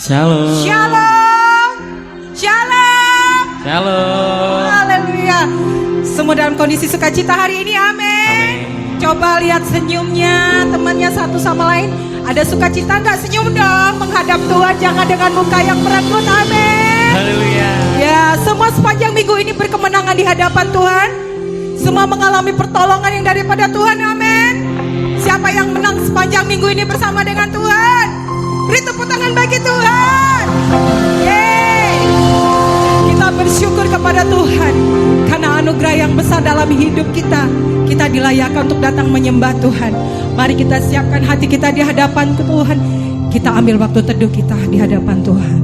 Shalom. Shalom. Shalom. Shalom. Haleluya. Semua dalam kondisi sukacita hari ini, amin. Coba lihat senyumnya temannya satu sama lain. Ada sukacita nggak? Senyum dong menghadap Tuhan, jangan dengan muka yang merengut, amin. Haleluya. Ya, semua sepanjang minggu ini berkemenangan di hadapan Tuhan. Semua mengalami pertolongan yang daripada Tuhan, amin. Siapa yang menang sepanjang minggu ini bersama dengan Tuhan? Beri tepuk tangan bagi Tuhan. Yeay. Kita bersyukur kepada Tuhan karena anugerah yang besar dalam hidup kita. Kita dilayakkan untuk datang menyembah Tuhan. Mari kita siapkan hati kita di hadapan Tuhan. Kita ambil waktu teduh kita di hadapan Tuhan.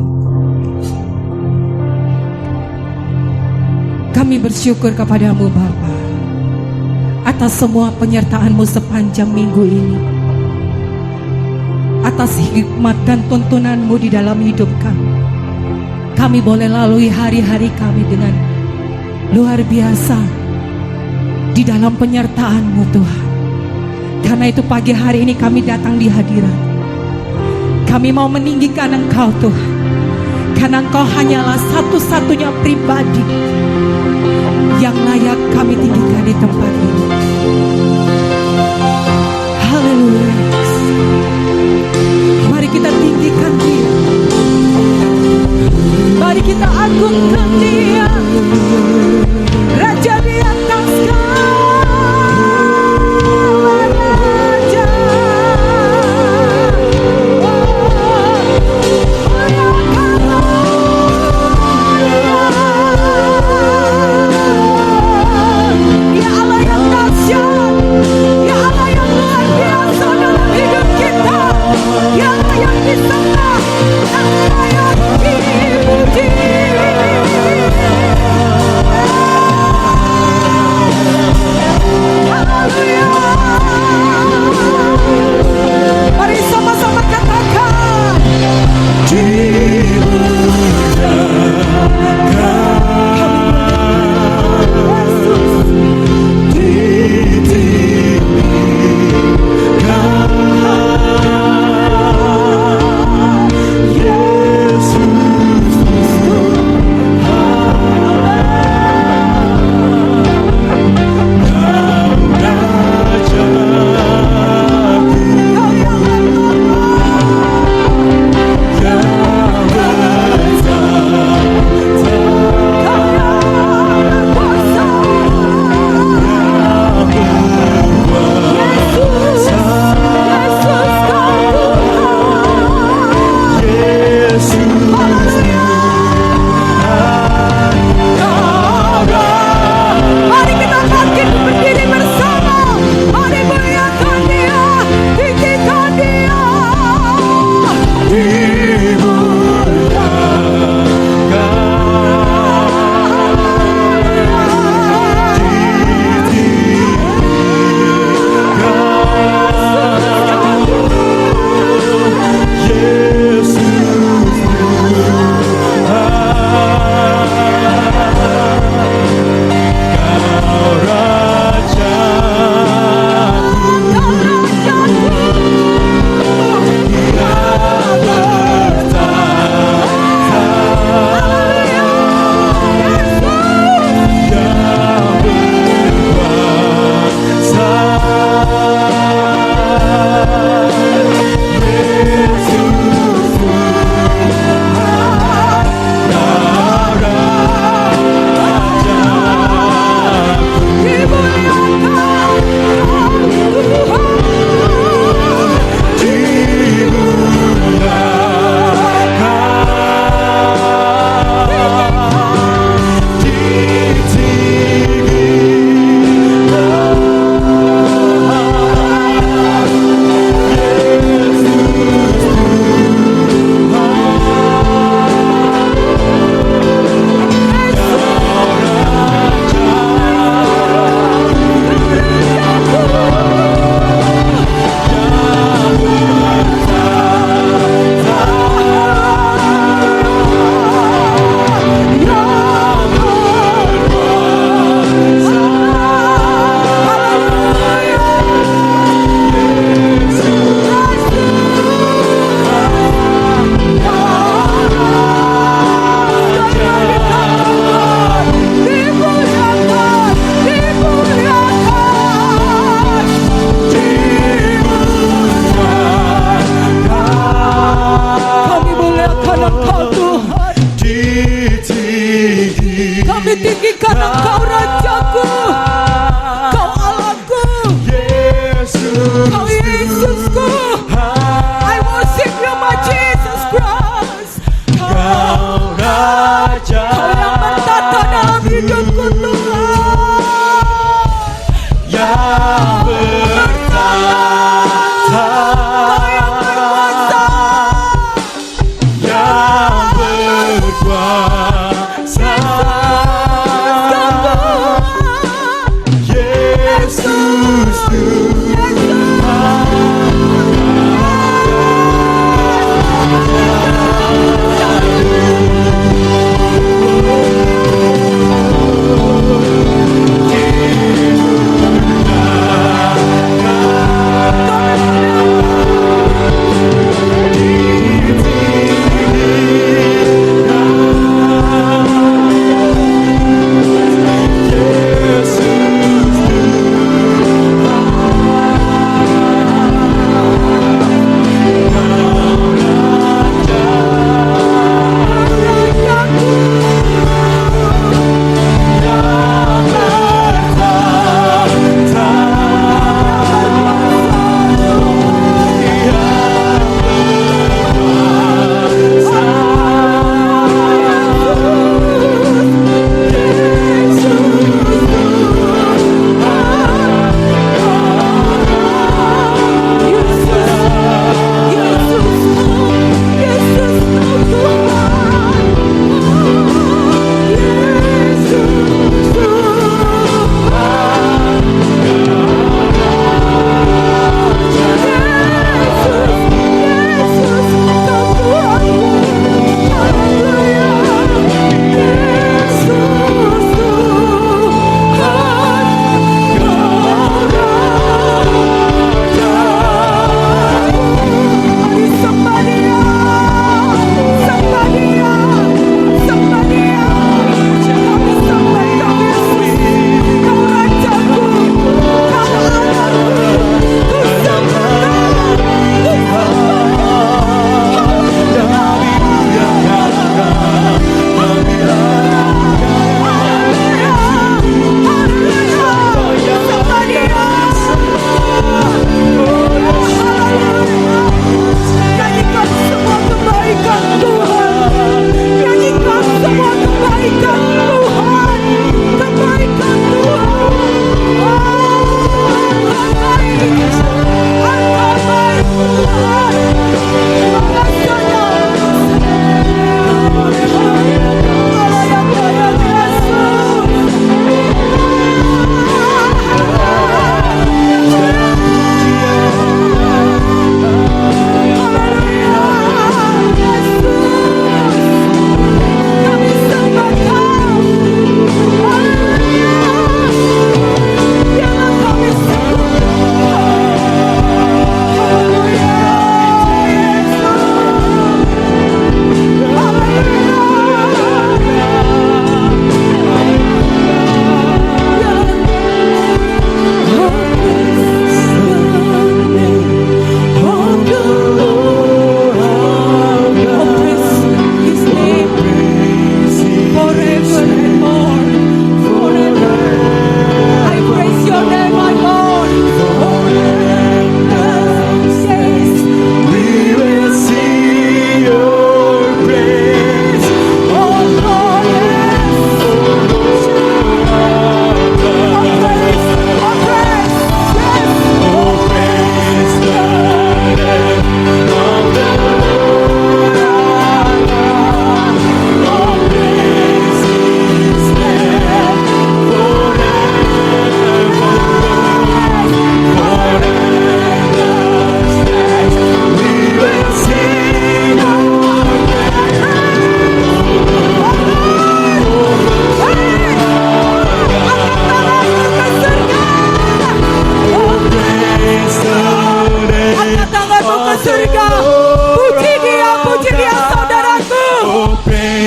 Kami bersyukur kepadamu Bapa atas semua penyertaan-Mu sepanjang minggu ini, atas hikmat dan tuntunan-Mu di dalam hidup kami. Kami boleh lalui hari-hari kami dengan luar biasa di dalam penyertaan-Mu Tuhan. Karena itu pagi hari ini kami datang di hadirat. Kami mau meninggikan Engkau Tuhan, karena Engkau hanyalah satu-satunya pribadi yang layak kami tinggikan di tempat ini. Haleluya. Mari kita tinggikan Dia. Mari kita agungkan Dia, Raja di atas segala raja. Ya Allah yang dahsyat, Ya Allah yang luar biasa dalam hidup kita, Ya Allah yang disembah, Allah yang dipuji. tinggikan Engkau Rajaku, Kau Allahku, Kau Yesusku. I worship you my Jesus Christ. Kau Raja Kau yang bertata dalam hidupku Tuhan, yang bertata, Kau yang berkuasa, yang berkuasa. Yesus Tuhan.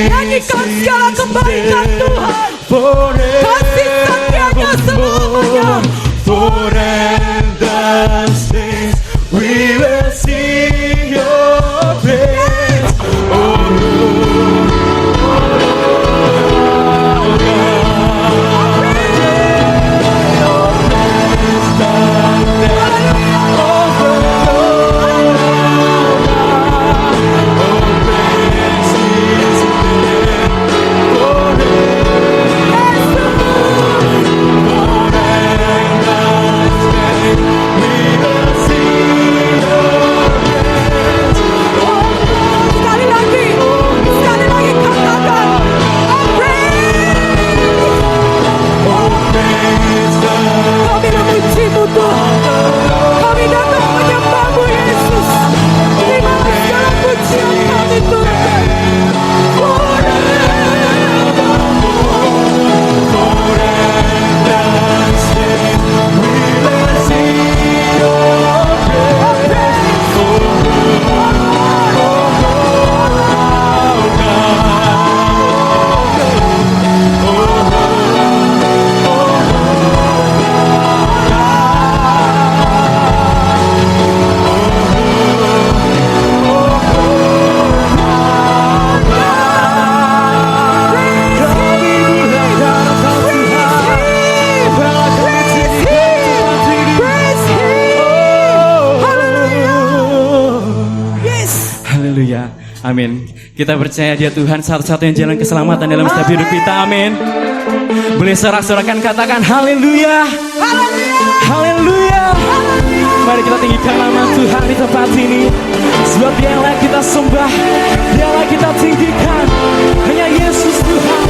Nyanyikan segala kebaikan Tuhan, kasih setianya selamanya. Forever saints, we will sing your praise. Oh Lord, oh God. Amin. Kita percaya Dia Tuhan satu-satunya jalan keselamatan dalam setiap hidup kita. Amin. Boleh sorak-sorakan katakan haleluya. Haleluya. Mari kita tinggikan nama Tuhan di tempat ini. Sebab Dialah kita sembah, Dialah kita tinggikan. Hanya Yesus Tuhan.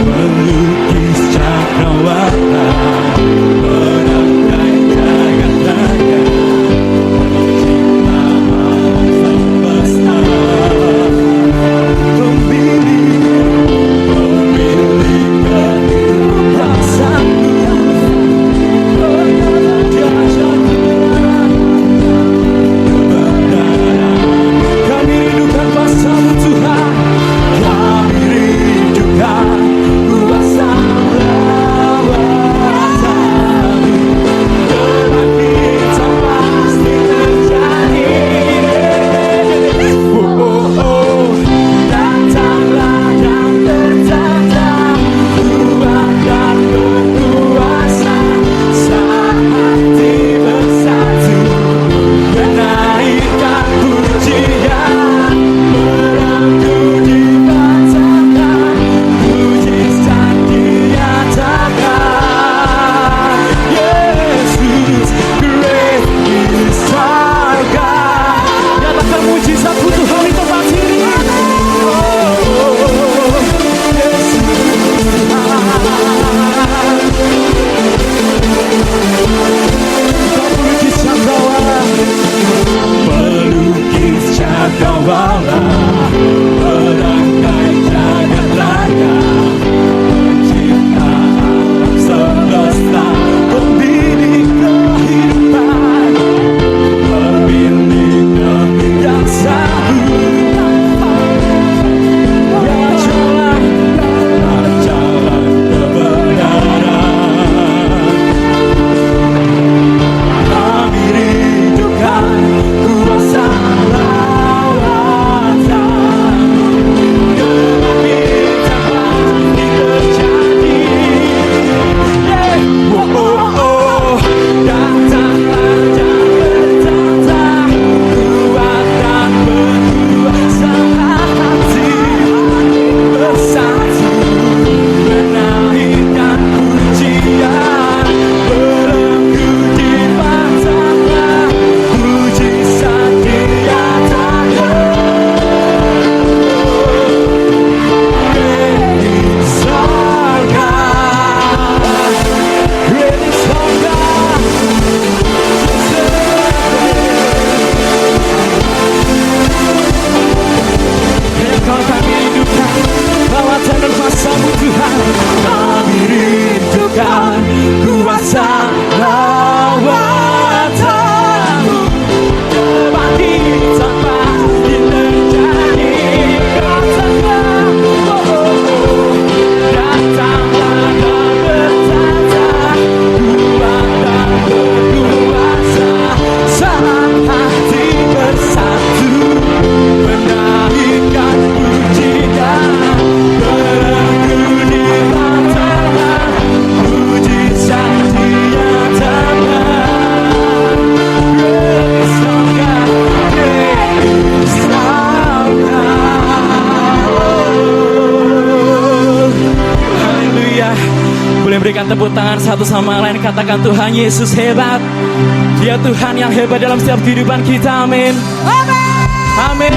Melukis cakrawala, merangkai jagat raya, mencipta alam semesta. Berikan tepuk tangan satu sama lain. Katakan Tuhan Yesus hebat. Dia Tuhan yang hebat dalam setiap kehidupan kita. Amin. Amin.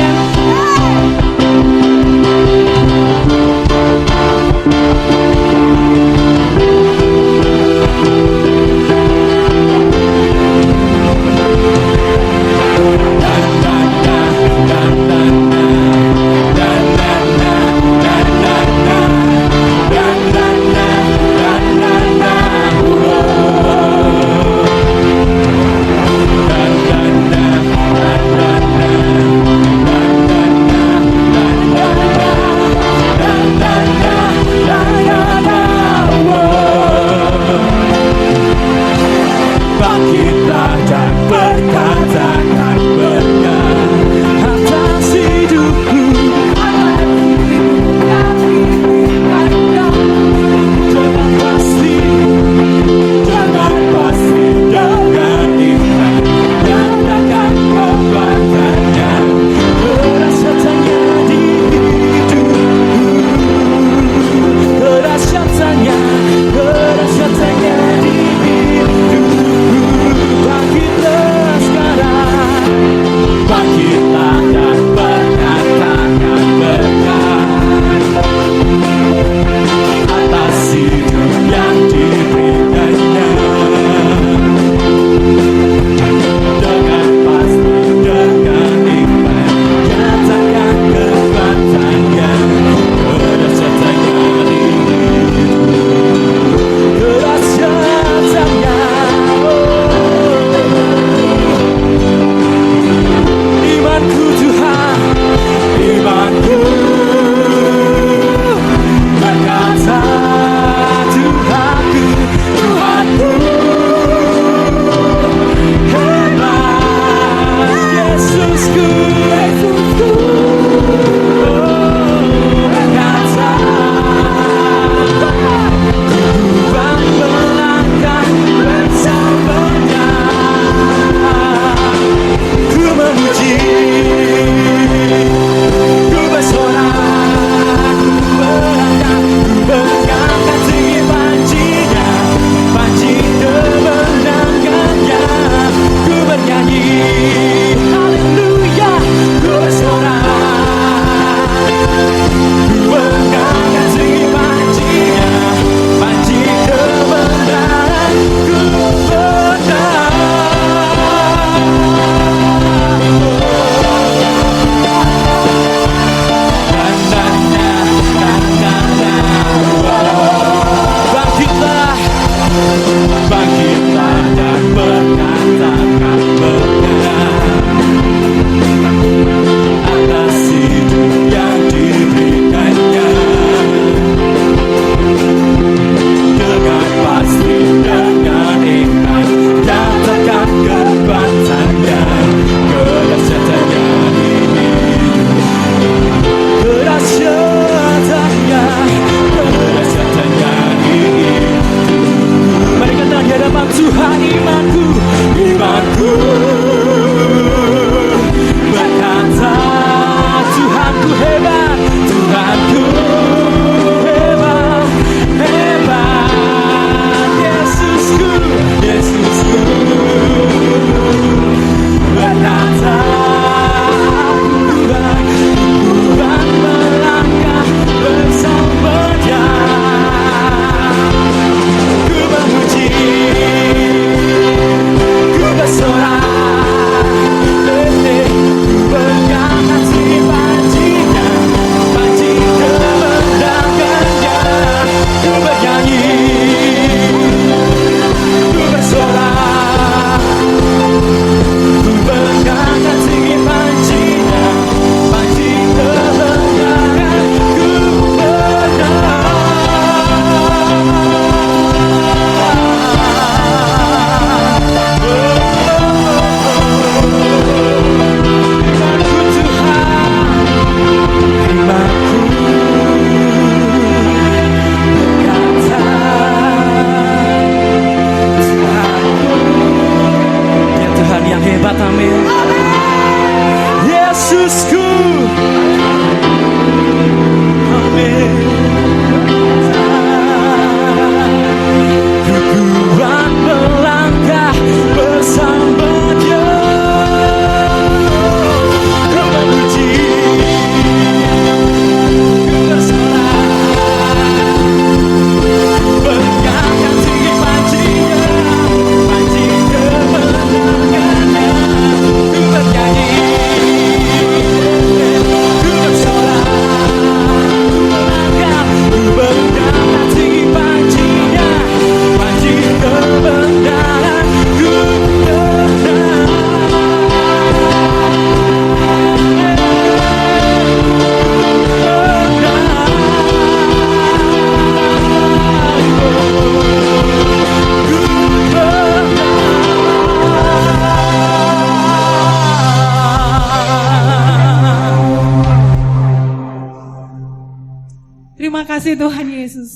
Terima kasih Tuhan Yesus.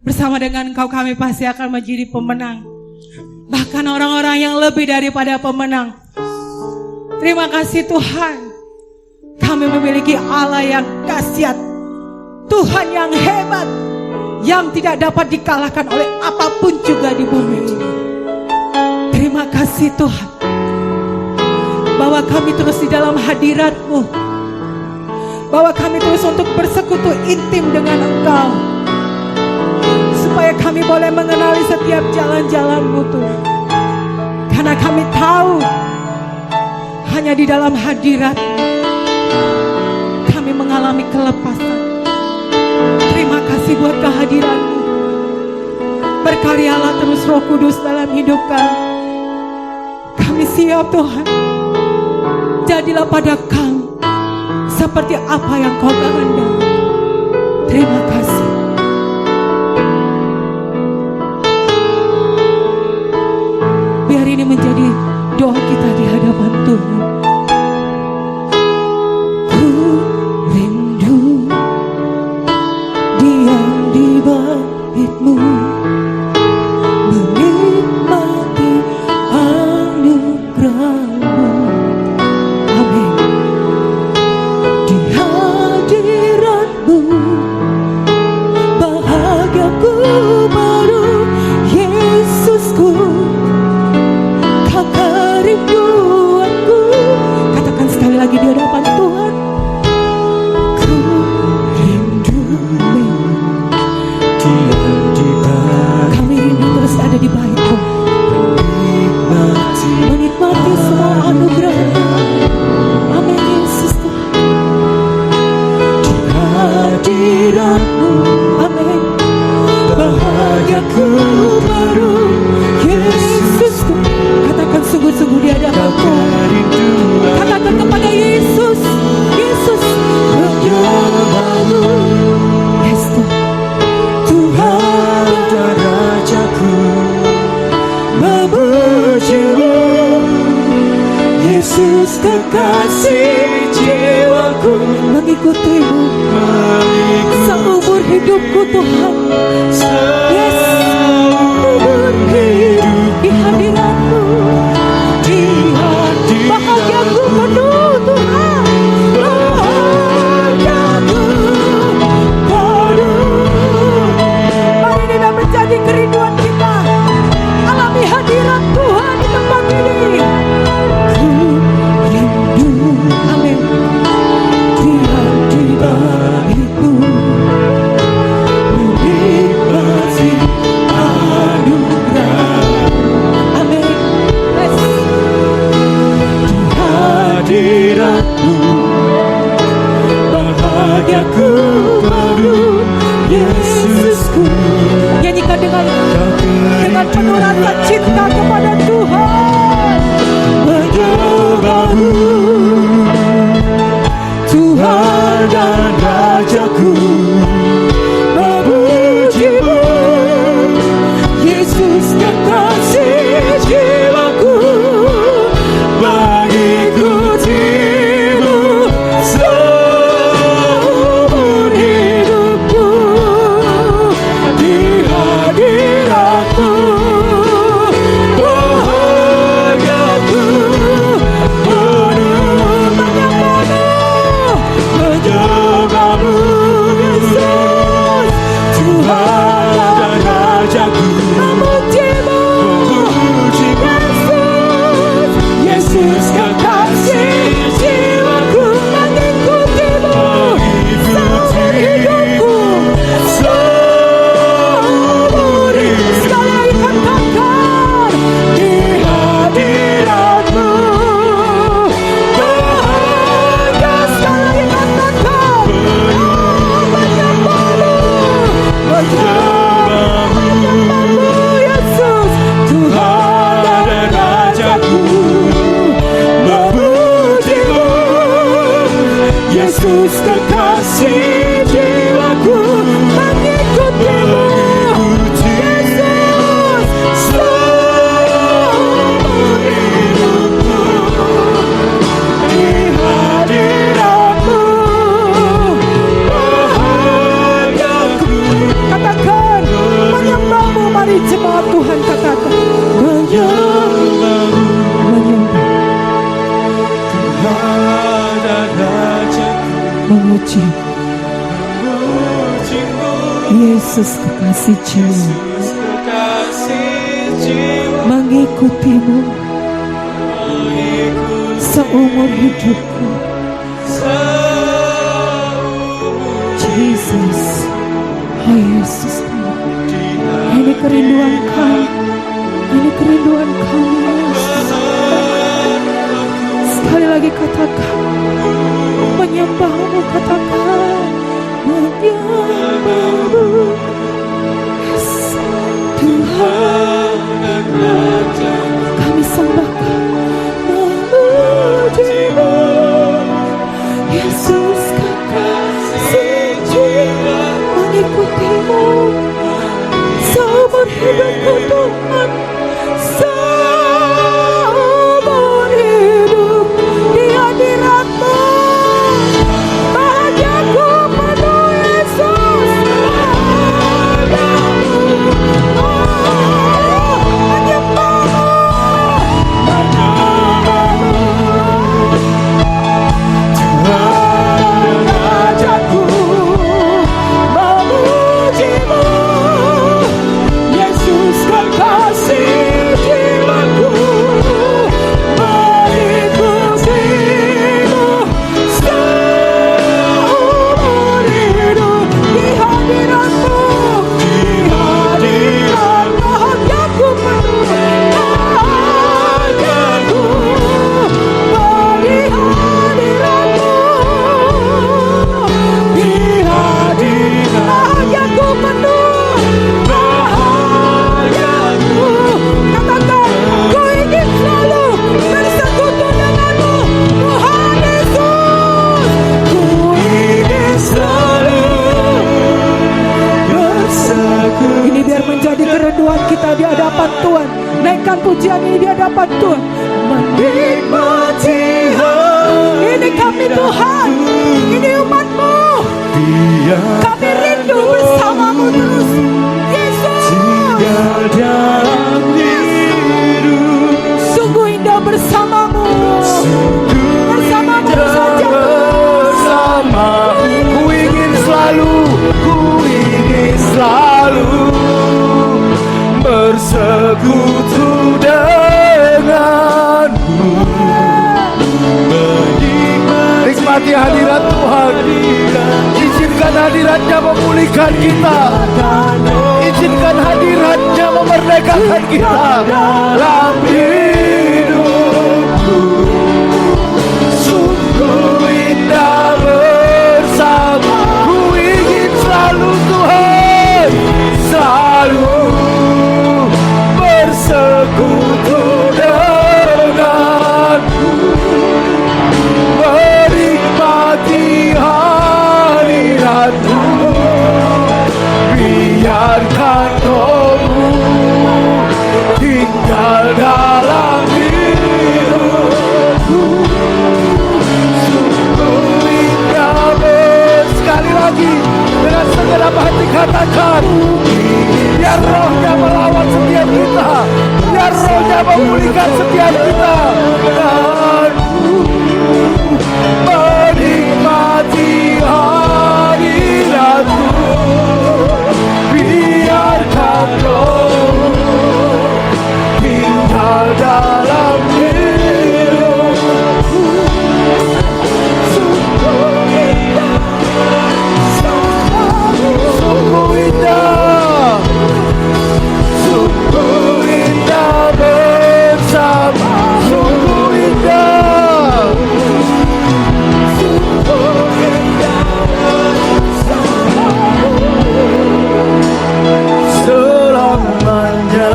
Bersama dengan Engkau kami pasti akan menjadi pemenang. Bahkan orang-orang yang lebih daripada pemenang. Terima kasih Tuhan. Kami memiliki Allah yang dahsyat. Tuhan yang hebat. Yang tidak dapat dikalahkan oleh apapun juga di bumi ini. Terima kasih Tuhan. Bahwa kami terus di dalam hadirat-Mu. Bahwa kami terus untuk bersekutu intim dengan Engkau. Supaya kami boleh mengenali setiap jalan-jalan-Mu Tuhan. Karena kami tahu hanya di dalam hadirat-Mu kami mengalami kelepasan. Terima kasih buat kehadiran-Mu. Berkaryalah terus Roh Kudus dalam hidup kami. Kami siap Tuhan. Jadilah pada kami seperti apa yang Kau kehendaki. Terima kasih. Biar ini menjadi doa kita di hadapan Tuhan. kasih jiwaku mengikutimu seumur hidupku Tuhan. Yes, seumur hidup di hadiratmu, di bahagiaku penuh Tuhan, bahagiaku penuh. Mari ini dah menjadi kerinduan kita, alami hadirat Tuhan di tempat ini. Ku rindu, amin, di hadiratmu, menikmati anugerah. Amin. Yes. di hadiratmu, bahagiaku penuh Yesusku. Nyanyikan dengan penuh rasa cinta kepada Tuhan. Menyembahmu Tuhan dan Rajaku, memujimu Yesus kekasih jiwaku, mengikutimu seumur hidupku, di hadiratmu, bahagiaku penuh. Menyembahmu Yesus, Tuhan dan Rajaku, Memujimu Yesus kekasih jiwaku, mengikutimu seumur hidupku, seumur hidup. sekali lagi katakan, Di hadiratmu, bahagia. Sekali lagi katakan, menyembahmu Yesus, Tuhan dan Rajaku, memujimu Yesus kekasih jiwaku, mengikutimu Yesus seumur hidupku, di hadiratmu, bahagiaku. katakan, menyembahmu. Mari jemaat Tuhan katakan, Menyembahmu menyembah, Tuhan dan Rajaku, memuji memujimu Yesus kekasih jiwa, Yesus kekasih jiwa, mengikutimu mengikut seumur hidupku. seumur Jesus, oh Yesus, di ini kerinduan kami, ini kerinduan kami Yesus. Sekali lagi katakan, menyembahmu, katakan, menyembahmu Yes, Tuhan dan Rajaku, kami sembahkan, memujimu Yesus kekasih jiwa, mengikutimu seumur hidupku Tuhan, seumur hidup di hadiratmu, bahagiaku penuh Yesus, bahagiamu, menyembahmu, Tuhan dan Rajaku, memujimu Yesus kekasih jiwaku, mengikutimu seumur hidup, di hadiratmu, di hadiratmu, bahagiaku penuh, bahagiaku di hadiratmu, di hadiratmu, bahagiaku penuh, bahagiaku. katakan, ku ingin selalu bersekutu denganmu Tuhan Yesus. Ku ingin selalu bersekutu. Ini biar menjadi kerinduan kita di hadapan Tuhan. Naikkan pujian ini di hadapan Tuhan. Menikmati menikmati hadirat Tuhan. Izinkan hadiratnya memulihkan kita. Izinkan hadiratnya memerdekakan kita. Dalam hidupku sungguh indah bersama. Ku ingin selalu Tuhan, selalu bersekutu denganmu, menikmati hadiratmu. Biarkan Roh-Mu tinggal dalam hidupku. Sungguh indah. Sekali lagi dengan segenap hati katakan, biar Roh-Nya melawat setiap kita, biar Roh-Nya memulihkan setiap kita. Dan menikmati hadirat-Mu. Biarkan Roh tinggal dalam hidupku. Sungguh indah, sungguh indah, sungguh indah bersama. Sungguh indah, sungguh indah bersama. Selamanya.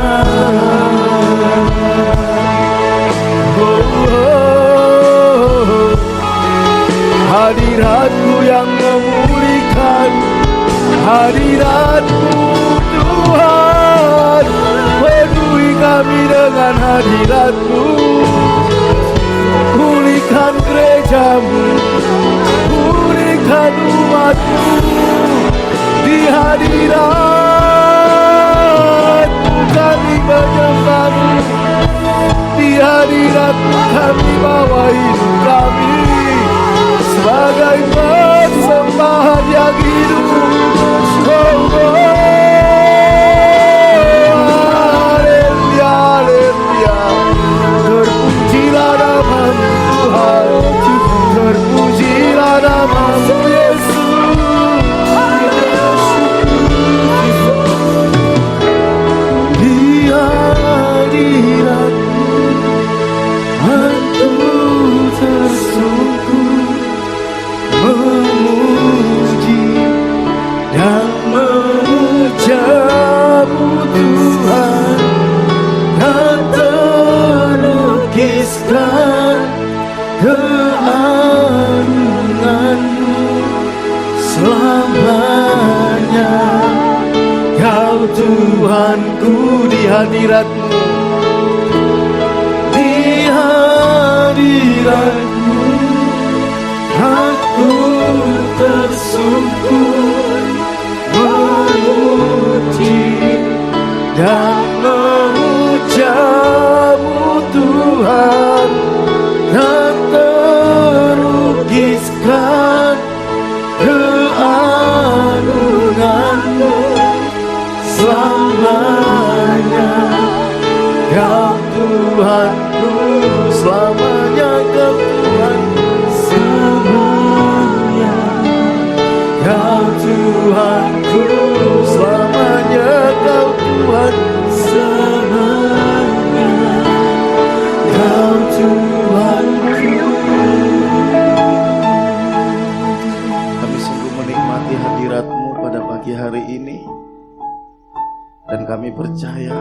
Hadirat-Mu yang memulihkan, hadirat-Mu Tuhan, penuhi kami dengan hadirat-Mu. Pulihkan gereja-Mu, pulihkan umat-Mu. Di hadirat-Mu kami menyembah-Mu, di hadirat-Mu kami bawa hidup kami sebagai persembahan yang hidup. Haleluya, haleluya. Terpujilah nama-Mu Tuhan, terpujilah nama-Mu Yesus. Di hadirat-Mu aku tersungkur memuji dan memuja-Mu Tuhan, dan terlukiskan keagungan-Mu selamanya. Kau Tuhanku, di hadirat-Mu, di hadirat-Mu aku tersungkur memuji dan memuja-Mu Tuhan, dan terlukiskan keagungan-Mu selamanya. Kau Tuhanku, selamanya Kau Tuhan. Kau Tuhanku, selamanya Kau Tuhan. Selamanya Kau Tuhanku. Kami sungguh menikmati hadirat-Mu pada pagi hari ini, dan kami percaya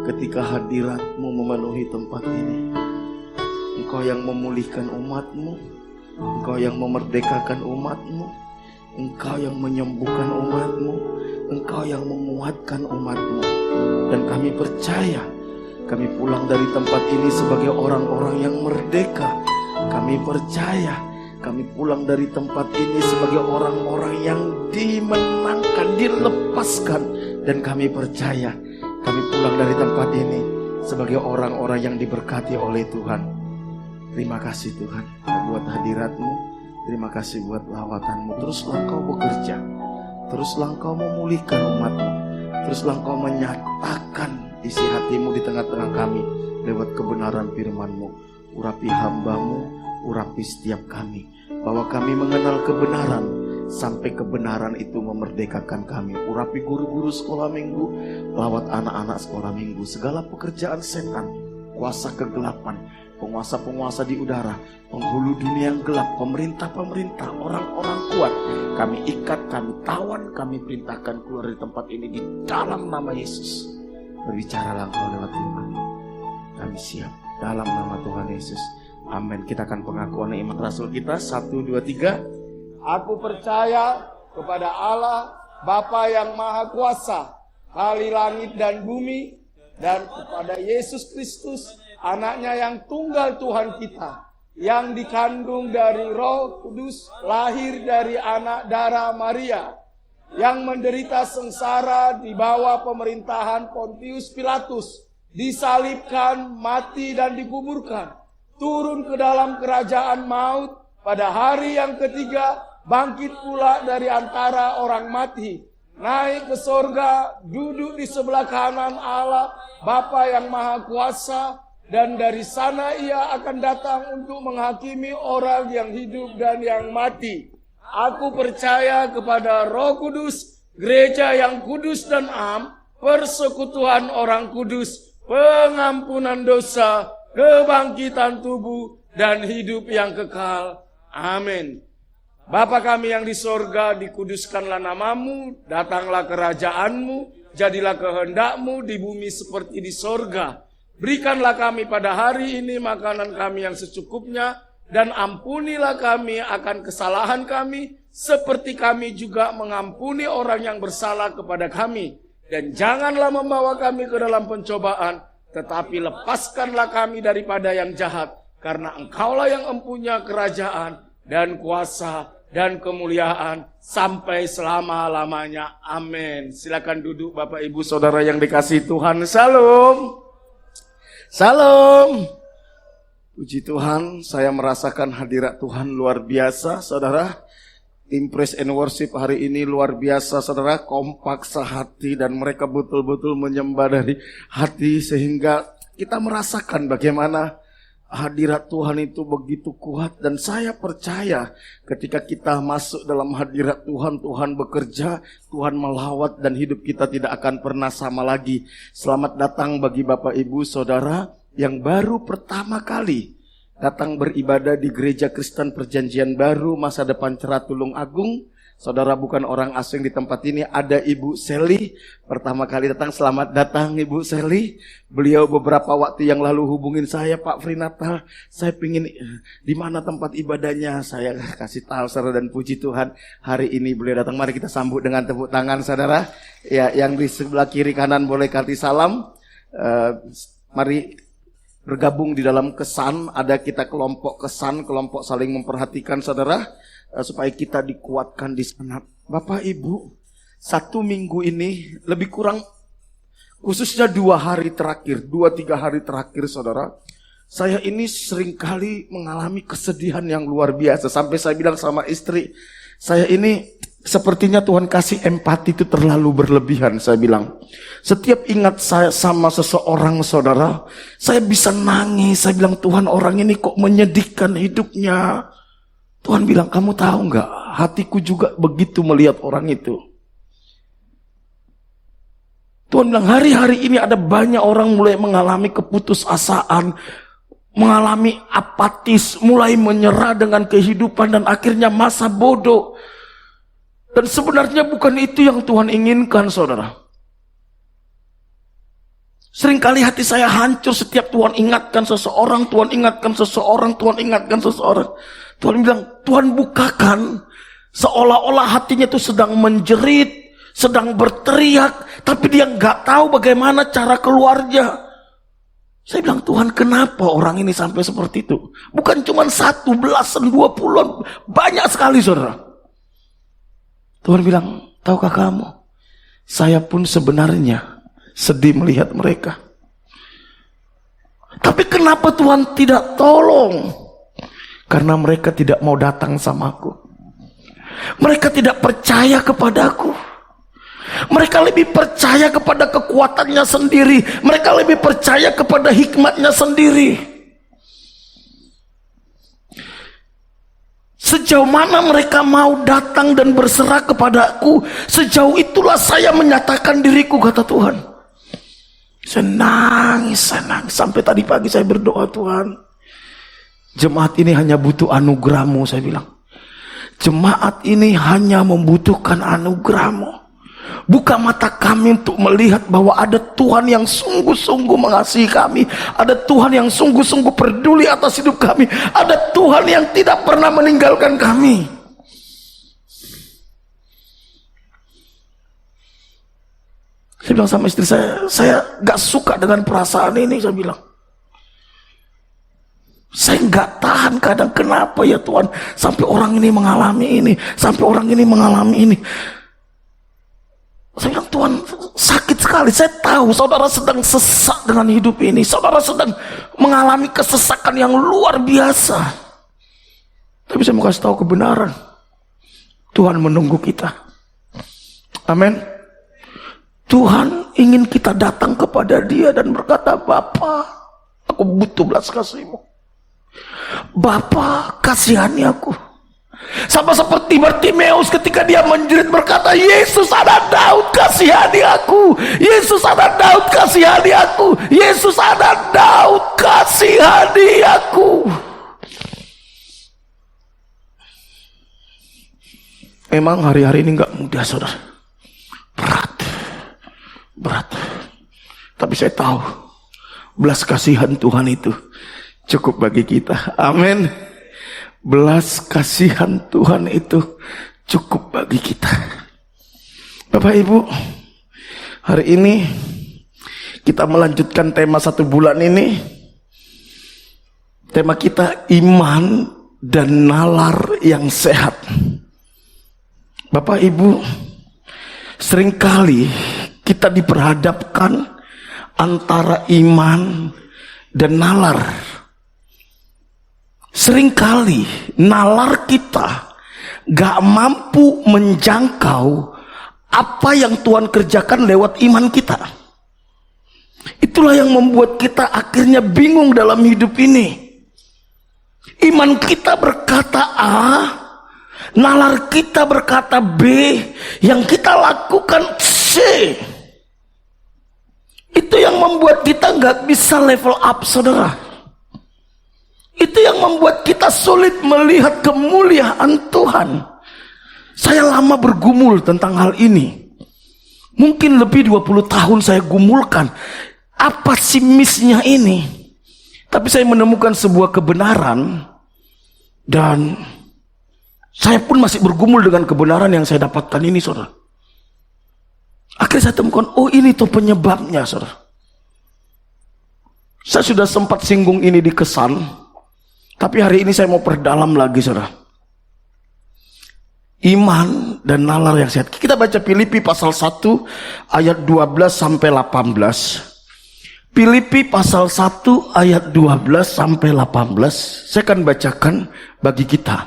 ketika hadirat-Mu memenuhi tempat ini, Engkau yang memulihkan umat-Mu, Engkau yang memerdekakan umat-Mu, Engkau yang menyembuhkan umat-Mu, Engkau yang menguatkan umat-Mu. Dan kami percaya kami pulang dari tempat ini sebagai orang-orang yang merdeka. Kami percaya kami pulang dari tempat ini sebagai orang-orang yang dimenangkan, dilepaskan. Dan kami percaya kami pulang dari tempat ini sebagai orang-orang yang diberkati oleh Tuhan. Terima kasih Tuhan buat hadirat-Mu. Terima kasih buat lawatan-Mu. Teruslah Engkau bekerja, teruslah Engkau memulihkan umat-Mu, teruslah Engkau menyatakan isi hati-Mu di tengah-tengah kami lewat kebenaran firman-Mu. Urapi hamba-Mu, urapi setiap kami. bahwa kami mengenal kebenaran, sampai kebenaran itu memerdekakan kami. Urapi guru-guru sekolah minggu, lawat anak-anak sekolah minggu, segala pekerjaan setan, kuasa kegelapan, penguasa-penguasa di udara, penghulu dunia yang gelap, pemerintah-pemerintah, orang-orang kuat, kami ikat, kami tawan, kami perintahkan keluar dari tempat ini di dalam nama Yesus. Berbicaralah Engkau lewat firman. Kami siap dalam nama Tuhan Yesus. Amin. Kita akan pengakuan iman Rasul kita. 1, 2, 3. Aku percaya kepada Allah, Bapa yang Maha Kuasa, Kali langit dan bumi, dan kepada Yesus Kristus, anaknya yang tunggal Tuhan kita, yang dikandung dari Roh Kudus, lahir dari anak darah Maria, yang menderita sengsara di bawah pemerintahan Pontius Pilatus, disalibkan, mati dan dikuburkan, turun ke dalam kerajaan maut, pada hari yang ketiga bangkit pula dari antara orang mati, naik ke sorga, duduk di sebelah kanan Allah, Bapa yang Maha Kuasa, dan dari sana ia akan datang untuk menghakimi orang yang hidup dan yang mati. Aku percaya kepada Roh Kudus, gereja yang kudus dan am, persekutuan orang kudus, pengampunan dosa, kebangkitan tubuh, dan hidup yang kekal. Amin. Bapa kami yang di sorga, dikuduskanlah namamu, datanglah kerajaanmu, jadilah kehendakmu di bumi seperti di sorga. Berikanlah kami pada hari ini makanan kami yang secukupnya, dan ampunilah kami akan kesalahan kami, seperti kami juga mengampuni orang yang bersalah kepada kami. Dan janganlah membawa kami ke dalam pencobaan, tetapi lepaskanlah kami daripada yang jahat, karena Engkaulah yang empunya kerajaan dan kuasa dan kemuliaan sampai selama-lamanya. Amin. Silakan duduk Bapak Ibu Saudara yang dikasihi Tuhan. Salam. Salam. Puji Tuhan, saya merasakan hadirat Tuhan luar biasa, Saudara. Tim Praise and Worship hari ini luar biasa, Saudara, kompak sehati dan mereka betul-betul menyembah dari hati sehingga kita merasakan bagaimana hadirat Tuhan itu begitu kuat. Dan saya percaya ketika kita masuk dalam hadirat Tuhan, Tuhan bekerja, Tuhan melawat dan hidup kita tidak akan pernah sama lagi. Selamat datang bagi Bapak Ibu Saudara yang baru pertama kali datang beribadah di Gereja Kristen Perjanjian Baru Masa Depan Cerah Tulung Agung. Saudara bukan orang asing di tempat ini. Ada Ibu Seli, pertama kali datang. Selamat datang Ibu Seli. Beliau beberapa waktu yang lalu hubungin saya, Pak Frinatal, saya pingin di mana tempat ibadahnya. Saya kasih tahu, saudara, dan puji Tuhan hari ini beliau datang. Mari kita sambut dengan tepuk tangan, saudara. Ya, yang di sebelah kiri kanan boleh kasih salam. Mari bergabung di dalam kesan. Ada kita kelompok kesan, kelompok saling memperhatikan, saudara, supaya kita dikuatkan di sana. Bapak Ibu, 1 minggu ini lebih kurang, khususnya 2 hari terakhir, 2-3 hari terakhir, saudara, saya ini seringkali mengalami kesedihan yang luar biasa. Sampai saya bilang sama istri, saya ini sepertinya Tuhan kasih empati itu terlalu berlebihan. Saya bilang, setiap ingat saya sama seseorang, saudara, saya bisa nangis. Saya bilang, Tuhan, orang ini kok menyedihkan hidupnya. Tuhan bilang, kamu tahu nggak, hatiku juga begitu melihat orang itu. Tuhan bilang, hari-hari ini ada banyak orang mulai mengalami keputusasaan, mengalami apatis, mulai menyerah dengan kehidupan dan akhirnya masa bodoh. Dan sebenarnya bukan itu yang Tuhan inginkan, saudara. Seringkali hati saya hancur setiap Tuhan ingatkan seseorang, Tuhan ingatkan seseorang, Tuhan ingatkan seseorang. Tuhan bilang, Tuhan bukakan, seolah-olah hatinya itu sedang menjerit, sedang berteriak, tapi dia nggak tahu bagaimana cara keluarnya. Saya bilang, Tuhan, kenapa orang ini sampai seperti itu? Bukan cuma 1, belasan, 20, banyak sekali, saudara. Tuhan bilang, tahukah kamu, saya pun sebenarnya sedih melihat mereka. Tapi kenapa Tuhan tidak tolong? Karena mereka tidak mau datang sama aku. Mereka tidak percaya kepadaku. Mereka lebih percaya kepada kekuatannya sendiri. Mereka lebih percaya kepada hikmatnya sendiri. Sejauh mana mereka mau datang dan berserah kepadaku, sejauh itulah saya menyatakan diriku, kata Tuhan. Saya nangis. Sampai tadi pagi saya berdoa, Tuhan, jemaat ini hanya butuh anugerah-Mu, saya bilang. Jemaat ini hanya membutuhkan anugerah-Mu. Buka mata kami untuk melihat bahwa ada Tuhan yang sungguh-sungguh mengasihi kami. Ada Tuhan yang sungguh-sungguh peduli atas hidup kami. Ada Tuhan yang tidak pernah meninggalkan kami. Saya bilang sama istri saya gak suka dengan perasaan ini, saya bilang. Saya nggak tahan kadang, kenapa ya Tuhan sampai orang ini mengalami ini, sampai orang ini mengalami ini. Saya bilang, Tuhan, sakit sekali. Saya tahu saudara sedang sesak dengan hidup ini, saudara sedang mengalami kesesakan yang luar biasa. Tapi saya mau kasih tahu kebenaran, Tuhan menunggu kita. Amin. Tuhan ingin kita datang kepada Dia dan berkata, Bapa, aku butuh belas kasih-Mu. Bapa, kasihani aku. Sama seperti Bartimeus ketika dia menjerit berkata, Yesus anak Daud, kasihani aku. Yesus anak Daud, kasihani aku. Yesus anak Daud, kasihani aku. Memang hari-hari ini gak mudah, saudara. Berat. Tapi saya tahu belas kasihan Tuhan itu cukup bagi kita. Amin. Belas kasihan Tuhan itu cukup bagi kita. Bapak Ibu, hari ini kita melanjutkan tema 1 bulan ini. Tema kita iman dan nalar yang sehat. Bapak Ibu, seringkali kita diperhadapkan antara iman dan nalar. Seringkali nalar kita gak mampu menjangkau apa yang Tuhan kerjakan lewat iman kita. Itulah yang membuat kita akhirnya bingung dalam hidup ini. Iman kita berkata A, nalar kita berkata B, yang kita lakukan C. Itu yang membuat kita gak bisa level up, saudara. Itu yang membuat kita sulit melihat kemuliaan Tuhan. Saya lama bergumul tentang hal ini. Mungkin lebih 20 tahun saya gumulkan. Apa sih miss-nya ini? Tapi saya menemukan sebuah kebenaran. Dan saya pun masih bergumul dengan kebenaran yang saya dapatkan ini, saudara. Akhirnya saya temukan, oh ini tuh penyebabnya, saudara. Saya sudah sempat singgung ini di kesan. Tapi hari ini saya mau perdalam lagi, saudara. Iman dan nalar yang sehat. Kita baca Filipi pasal 1 ayat 12 sampai 18. Filipi pasal 1 ayat 12 sampai 18. Saya akan bacakan bagi kita.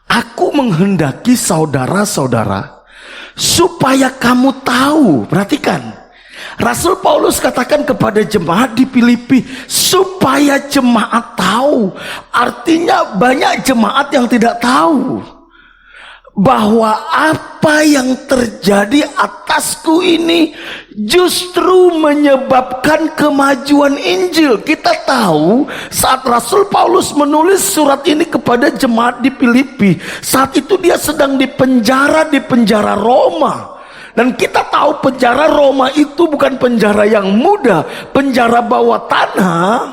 Aku menghendaki saudara-saudara supaya kamu tahu, perhatikan. Rasul Paulus katakan kepada jemaat di Filipi supaya jemaat tahu. Artinya banyak jemaat yang tidak tahu bahwa apa yang terjadi atasku ini justru menyebabkan kemajuan Injil. Kita tahu saat Rasul Paulus menulis surat ini kepada jemaat di Filipi, saat itu dia sedang di penjara Roma. Dan kita tahu penjara Roma itu bukan penjara yang mudah, penjara bawah tanah,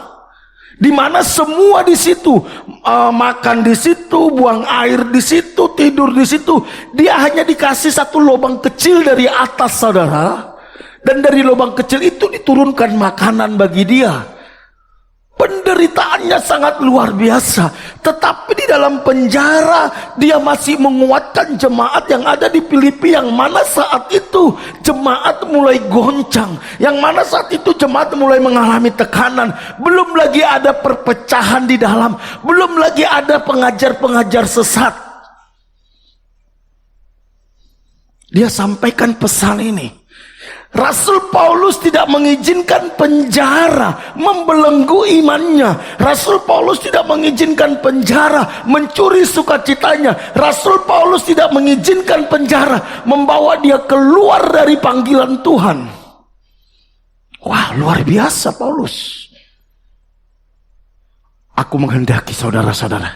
di mana semua di situ, makan di situ, buang air di situ, tidur di situ. Dia hanya dikasih satu lubang kecil dari atas, saudara, dan dari lubang kecil itu diturunkan makanan bagi dia. Penderitaannya sangat luar biasa, tetapi di dalam penjara dia masih menguatkan jemaat yang ada di Filipi, yang mana saat itu jemaat mulai goncang, yang mana saat itu jemaat mulai mengalami tekanan. Belum lagi ada perpecahan di dalam, belum lagi ada pengajar-pengajar sesat. Dia sampaikan pesan ini. Rasul Paulus tidak mengizinkan penjara membelenggu imannya. Rasul Paulus tidak mengizinkan penjara mencuri sukacitanya. Rasul Paulus tidak mengizinkan penjara membawa dia keluar dari panggilan Tuhan. Wah, luar biasa Paulus. Aku menghendaki saudara-saudara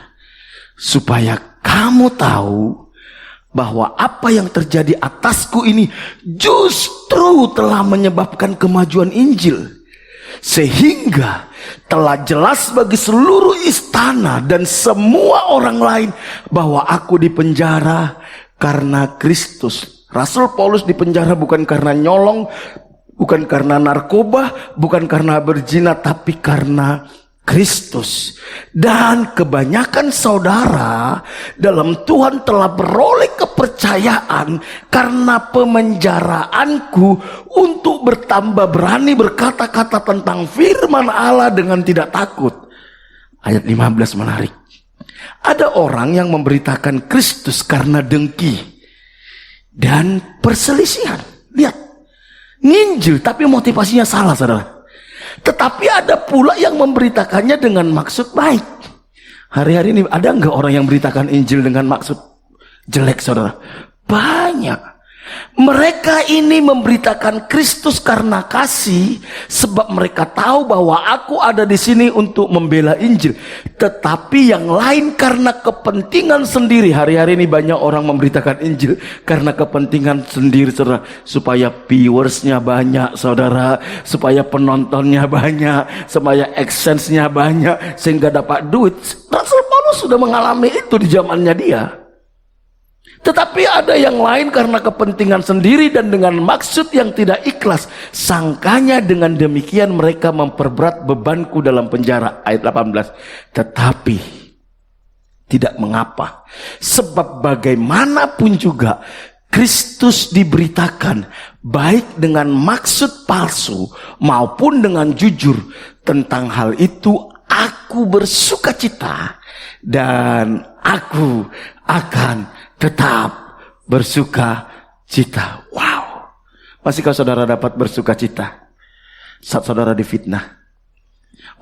supaya kamu tahu bahwa apa yang terjadi atasku ini justru telah menyebabkan kemajuan Injil, sehingga telah jelas bagi seluruh istana dan semua orang lain bahwa aku dipenjara karena Kristus. Rasul Paulus dipenjara bukan karena nyolong, bukan karena narkoba, bukan karena berzina, tapi karena Kristus. Dan kebanyakan saudara dalam Tuhan telah beroleh kepercayaan karena pemenjaraanku untuk bertambah berani berkata-kata tentang firman Allah dengan tidak takut. Ayat 15 menarik. Ada orang yang memberitakan Kristus karena dengki dan perselisihan. Lihat, nginjil tapi motivasinya salah, saudara. Tetapi ada pula yang memberitakannya dengan maksud baik. Hari-hari ini ada nggak orang yang beritakan Injil dengan maksud jelek, saudara? Banyak. Mereka ini memberitakan Kristus karena kasih, sebab mereka tahu bahwa aku ada di sini untuk membela Injil. Tetapi yang lain karena kepentingan sendiri. Hari-hari ini banyak orang memberitakan Injil karena kepentingan sendiri, saudara. Supaya viewersnya banyak, saudara. Supaya penontonnya banyak, supaya AdSense-nya banyak, sehingga dapat duit. Rasul Paulus sudah mengalami itu di zamannya dia. Tetapi ada yang lain karena kepentingan sendiri dan dengan maksud yang tidak ikhlas. Sangkanya dengan demikian mereka memperberat bebanku dalam penjara. Ayat 18. Tetapi tidak mengapa. Sebab bagaimanapun juga Kristus diberitakan baik dengan maksud palsu maupun dengan jujur. Tentang hal itu aku bersukacita dan aku akan tetap bersuka cita. Wow. Masihkah saudara dapat bersuka cita saat saudara difitnah?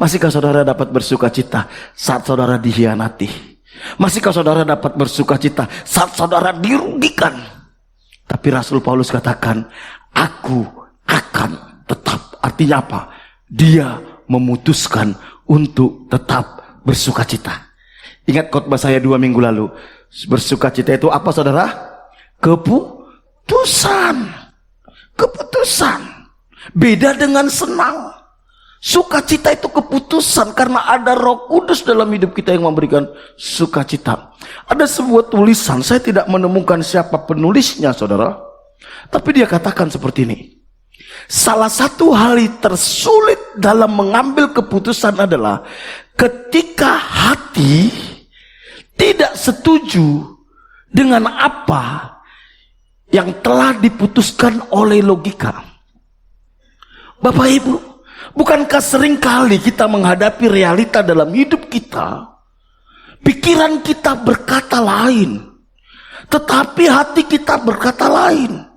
Masihkah saudara dapat bersuka cita saat saudara dikhianati? Masihkah saudara dapat bersuka cita saat saudara dirugikan? Tapi Rasul Paulus katakan, aku akan tetap. Artinya apa? Dia memutuskan untuk tetap bersuka cita. Ingat khotbah saya 2 minggu lalu. Bersukacita itu apa, saudara? Keputusan. Keputusan. Beda dengan senang. Sukacita itu keputusan karena ada Roh Kudus dalam hidup kita yang memberikan sukacita. Ada sebuah tulisan, saya tidak menemukan siapa penulisnya, saudara. Tapi dia katakan seperti ini. Salah satu hal tersulit dalam mengambil keputusan adalah ketika hati tidak setuju dengan apa yang telah diputuskan oleh logika. Bapak Ibu, bukankah sering kali kita menghadapi realita dalam hidup kita, pikiran kita berkata lain, tetapi hati kita berkata lain.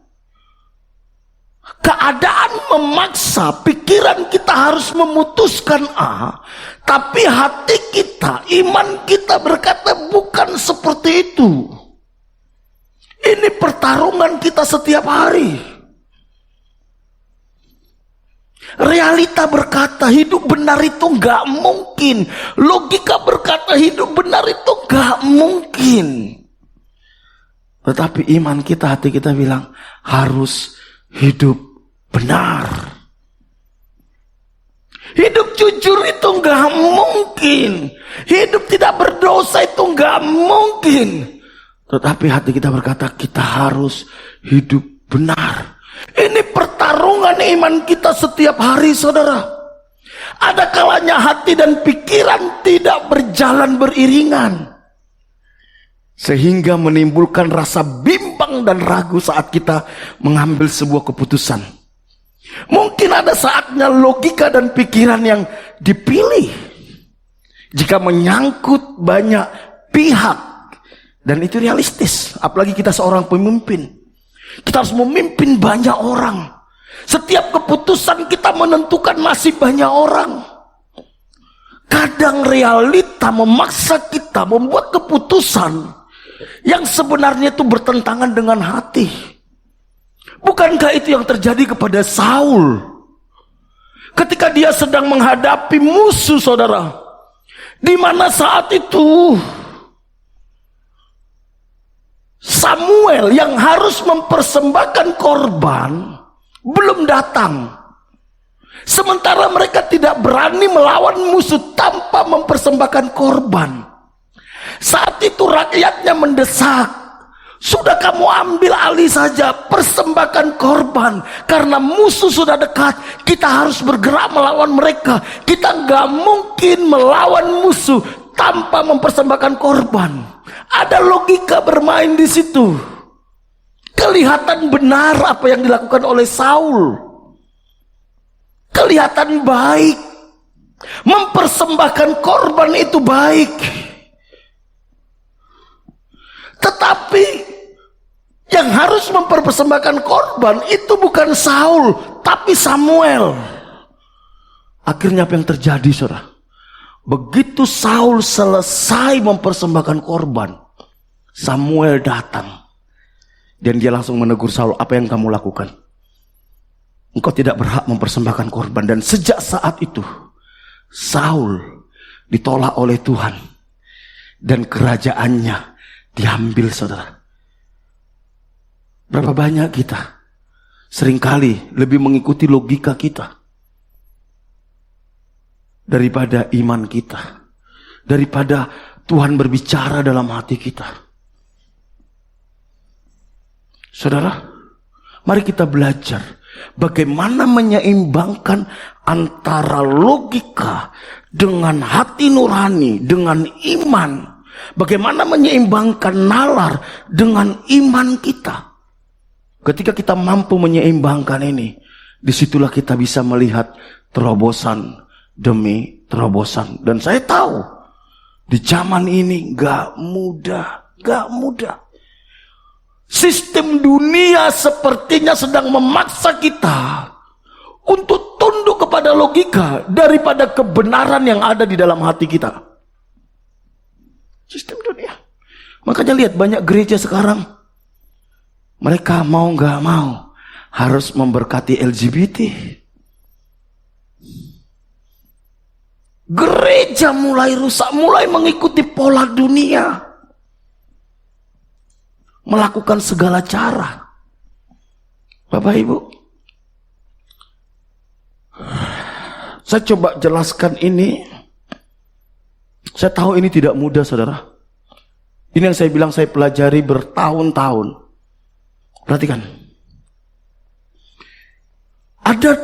Keadaan memaksa pikiran kita harus memutuskan A, tapi hati kita, iman kita berkata bukan seperti itu. Ini pertarungan kita setiap hari. Realita berkata hidup benar itu gak mungkin. Logika berkata hidup benar itu gak mungkin. Tetapi iman kita, hati kita bilang harus hidup benar. Hidup jujur itu gak mungkin. Hidup tidak berdosa itu gak mungkin. Tetapi hati kita berkata kita harus hidup benar. Ini pertarungan iman kita setiap hari, saudara. Ada kalanya hati dan pikiran tidak berjalan beriringan, sehingga menimbulkan rasa bimbang dan ragu saat kita mengambil sebuah keputusan. Mungkin ada saatnya logika dan pikiran yang dipilih jika menyangkut banyak pihak, dan itu realistis. Apalagi kita seorang pemimpin, kita harus memimpin banyak orang. Setiap keputusan kita menentukan nasib banyak orang. Kadang realita memaksa kita membuat keputusan yang sebenarnya itu bertentangan dengan hati. Bukankah itu yang terjadi kepada Saul? Ketika dia sedang menghadapi musuh, saudara, di mana saat itu Samuel yang harus mempersembahkan korban belum datang. Sementara mereka tidak berani melawan musuh tanpa mempersembahkan korban. Saat itu rakyatnya mendesak, sudah kamu ambil alih saja, persembahkan korban. Karena musuh sudah dekat, kita harus bergerak melawan mereka. Kita nggak mungkin melawan musuh tanpa mempersembahkan korban. Ada logika bermain di situ. Kelihatan benar apa yang dilakukan oleh Saul. Kelihatan baik. Mempersembahkan korban itu baik. Tetapi yang harus mempersembahkan korban itu bukan Saul, tapi Samuel. Akhirnya apa yang terjadi, saudara? Begitu Saul selesai mempersembahkan korban, Samuel datang. Dan dia langsung menegur Saul, apa yang kamu lakukan? Engkau tidak berhak mempersembahkan korban. Dan sejak saat itu, Saul ditolak oleh Tuhan. Dan kerajaannya diambil, saudara. Berapa banyak kita seringkali lebih mengikuti logika kita daripada iman kita, daripada Tuhan berbicara dalam hati kita. Saudara, mari kita belajar bagaimana menyeimbangkan antara logika dengan hati nurani, dengan iman. Bagaimana menyeimbangkan nalar dengan iman kita. Ketika kita mampu menyeimbangkan ini, disitulah kita bisa melihat terobosan demi terobosan. Dan saya tahu di zaman ini gak mudah. Sistem dunia sepertinya sedang memaksa kita untuk tunduk kepada logika daripada kebenaran yang ada di dalam hati kita. Sistem dunia. Makanya lihat banyak gereja sekarang, mereka mau gak mau harus memberkati LGBT. Gereja mulai rusak, mulai mengikuti pola dunia, melakukan segala cara. Bapak Ibu, saya coba jelaskan ini. Saya tahu ini tidak mudah, saudara. Ini yang saya bilang saya pelajari bertahun-tahun. Perhatikan. Ada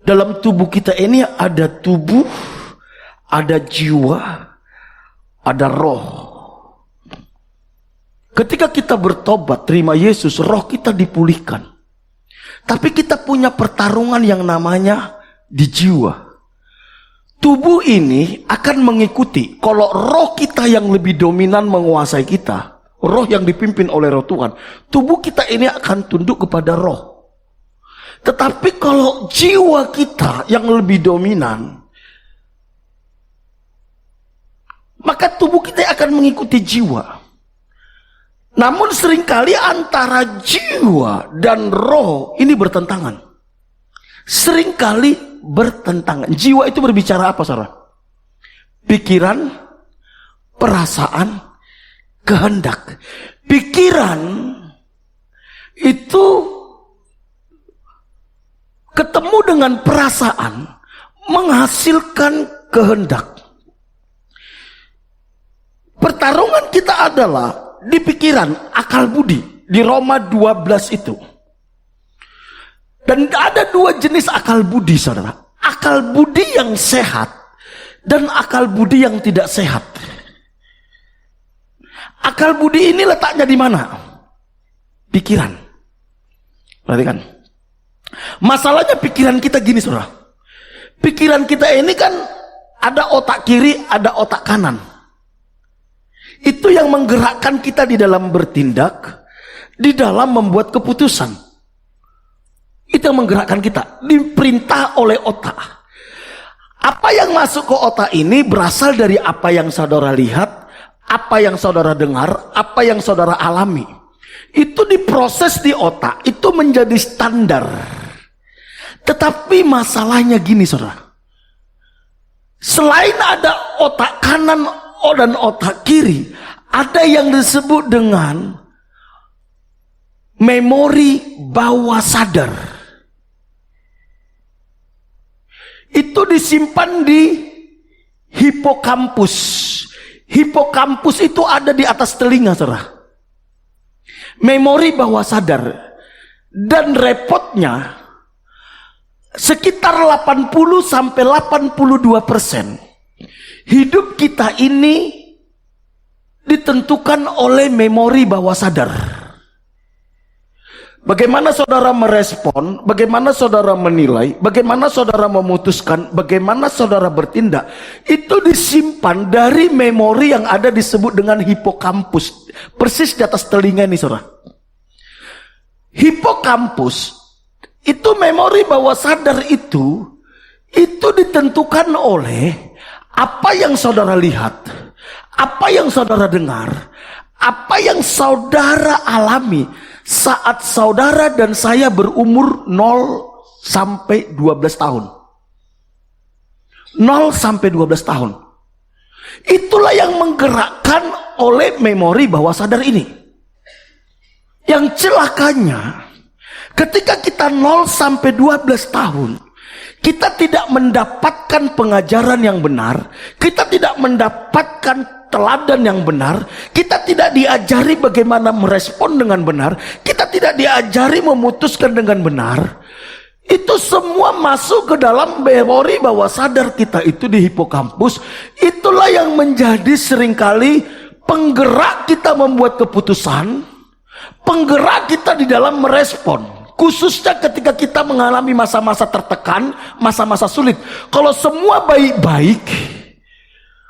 dalam tubuh kita ini, ada tubuh, ada jiwa, ada roh. Ketika kita bertobat, terima Yesus, roh kita dipulihkan. Tapi kita punya pertarungan yang namanya di jiwa. Tubuh ini akan mengikuti. Kalau roh kita yang lebih dominan menguasai kita, roh yang dipimpin oleh roh Tuhan, tubuh kita ini akan tunduk kepada roh. Tetapi kalau jiwa kita yang lebih dominan, maka tubuh kita akan mengikuti jiwa. Namun seringkali antara jiwa dan roh ini bertentangan. Seringkali bertentangan. Jiwa itu berbicara apa, saudara? Pikiran, perasaan, kehendak. Pikiran itu ketemu dengan perasaan menghasilkan kehendak. Pertarungan kita adalah di pikiran, akal budi. Di Roma 12 itu. Dan ada dua jenis akal budi, saudara. Akal budi yang sehat dan akal budi yang tidak sehat. Akal budi ini letaknya di mana? Pikiran. Perhatikan. Masalahnya pikiran kita gini, saudara. Pikiran kita ini kan ada otak kiri, ada otak kanan. Itu yang menggerakkan kita di dalam bertindak, di dalam membuat keputusan. Itu yang menggerakkan kita, diperintah oleh otak. Apa yang masuk ke otak ini berasal dari apa yang saudara lihat, apa yang saudara dengar, apa yang saudara alami. Itu diproses di otak, itu menjadi standar. Tetapi masalahnya gini saudara, selain ada otak kanan dan otak kiri, ada yang disebut dengan memori bawah sadar. Itu disimpan di hipokampus. Hipokampus itu ada di atas telinga saudara. Memori bawah sadar. Dan repotnya sekitar 80-82% hidup kita ini ditentukan oleh memori bawah sadar. Bagaimana saudara merespon, bagaimana saudara menilai, bagaimana saudara memutuskan, bagaimana saudara bertindak, itu disimpan dari memori yang ada disebut dengan hipokampus, persis di atas telinga ini saudara. Hipokampus itu memori bawah sadar itu ditentukan oleh apa yang saudara lihat, apa yang saudara dengar, apa yang saudara alami saat saudara dan saya berumur 0 sampai 12 tahun. 0 sampai 12 tahun. Itulah yang menggerakkan oleh memori bawah sadar ini. Yang celakanya, ketika kita 0 sampai 12 tahun, kita tidak mendapatkan pengajaran yang benar, kita tidak mendapatkan teladan yang benar, kita tidak diajari bagaimana merespon dengan benar, kita tidak diajari memutuskan dengan benar. Itu semua masuk ke dalam memori bawah sadar kita itu di hipokampus. Itulah yang menjadi seringkali penggerak kita membuat keputusan, penggerak kita di dalam merespon. Khususnya ketika kita mengalami masa-masa tertekan, masa-masa sulit. Kalau semua baik-baik,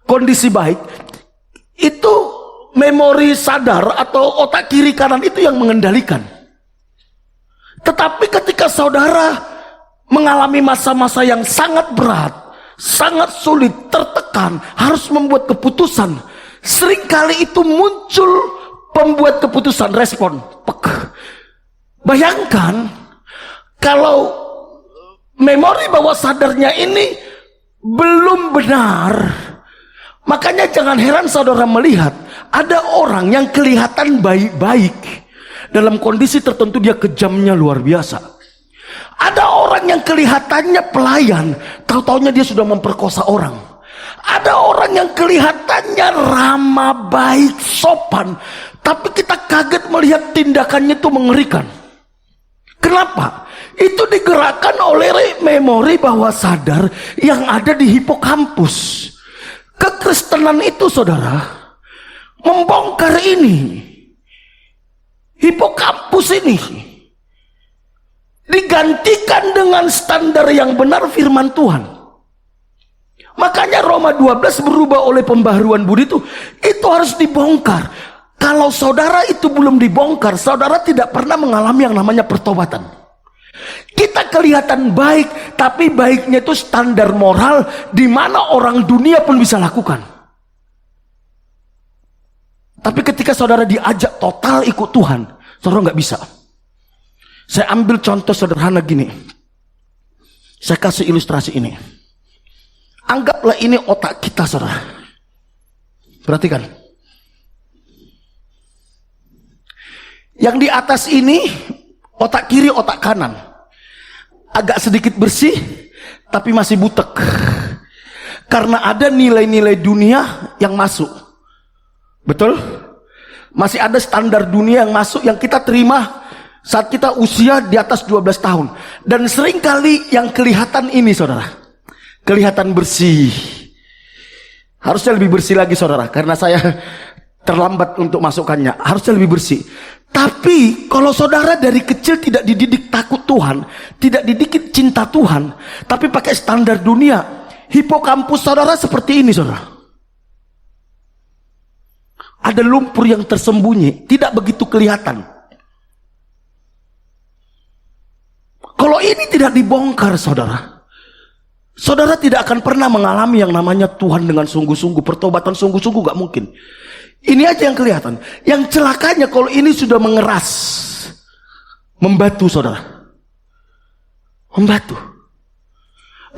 kondisi baik, itu memori sadar atau otak kiri kanan itu yang mengendalikan. Tetapi ketika saudara mengalami masa-masa yang sangat berat, sangat sulit, tertekan, harus membuat keputusan, seringkali itu muncul pembuat keputusan, respon. Bayangkan kalau memori bawah sadarnya ini belum benar. Makanya jangan heran saudara melihat ada orang yang kelihatan baik-baik, dalam kondisi tertentu dia kejamnya luar biasa. Ada orang yang kelihatannya pelayan, tahu-taunya dia sudah memperkosa orang. Ada orang yang kelihatannya ramah, baik, sopan, tapi kita kaget melihat tindakannya itu mengerikan. Kenapa? Itu digerakkan oleh memori bawah sadar yang ada di hipokampus. Kekristenan itu saudara membongkar ini. Hipokampus ini digantikan dengan standar yang benar firman Tuhan. Makanya Roma 12 berubah oleh pembaharuan budi itu harus dibongkar. Kalau saudara itu belum dibongkar, saudara tidak pernah mengalami yang namanya pertobatan. Kita kelihatan baik, tapi baiknya itu standar moral di mana orang dunia pun bisa lakukan. Tapi ketika saudara diajak total ikut Tuhan, saudara nggak bisa. Saya ambil contoh sederhana gini. Saya kasih ilustrasi ini. Anggaplah ini otak kita, saudara. Perhatikan. Yang di atas ini otak kiri, otak kanan. Agak sedikit bersih, tapi masih butek. Karena ada nilai-nilai dunia yang masuk. Betul? Masih ada standar dunia yang masuk, yang kita terima saat kita usia di atas 12 tahun. Dan seringkali yang kelihatan ini saudara, kelihatan bersih. Harusnya lebih bersih lagi saudara, karena saya terlambat untuk masukkannya. Harusnya lebih bersih. Tapi kalau saudara dari kecil tidak dididik takut Tuhan, tidak dididik cinta Tuhan, tapi pakai standar dunia, hipokampus saudara seperti ini saudara. Ada lumpur yang tersembunyi, tidak begitu kelihatan. Kalau tidak dibongkar, saudara, saudara tidak akan pernah mengalami yang namanya Tuhan dengan sungguh-sungguh. Pertobatan sungguh-sungguh gak mungkin. Ini aja yang kelihatan. Yang celakanya kalau ini sudah mengeras, membatu, saudara, membatu.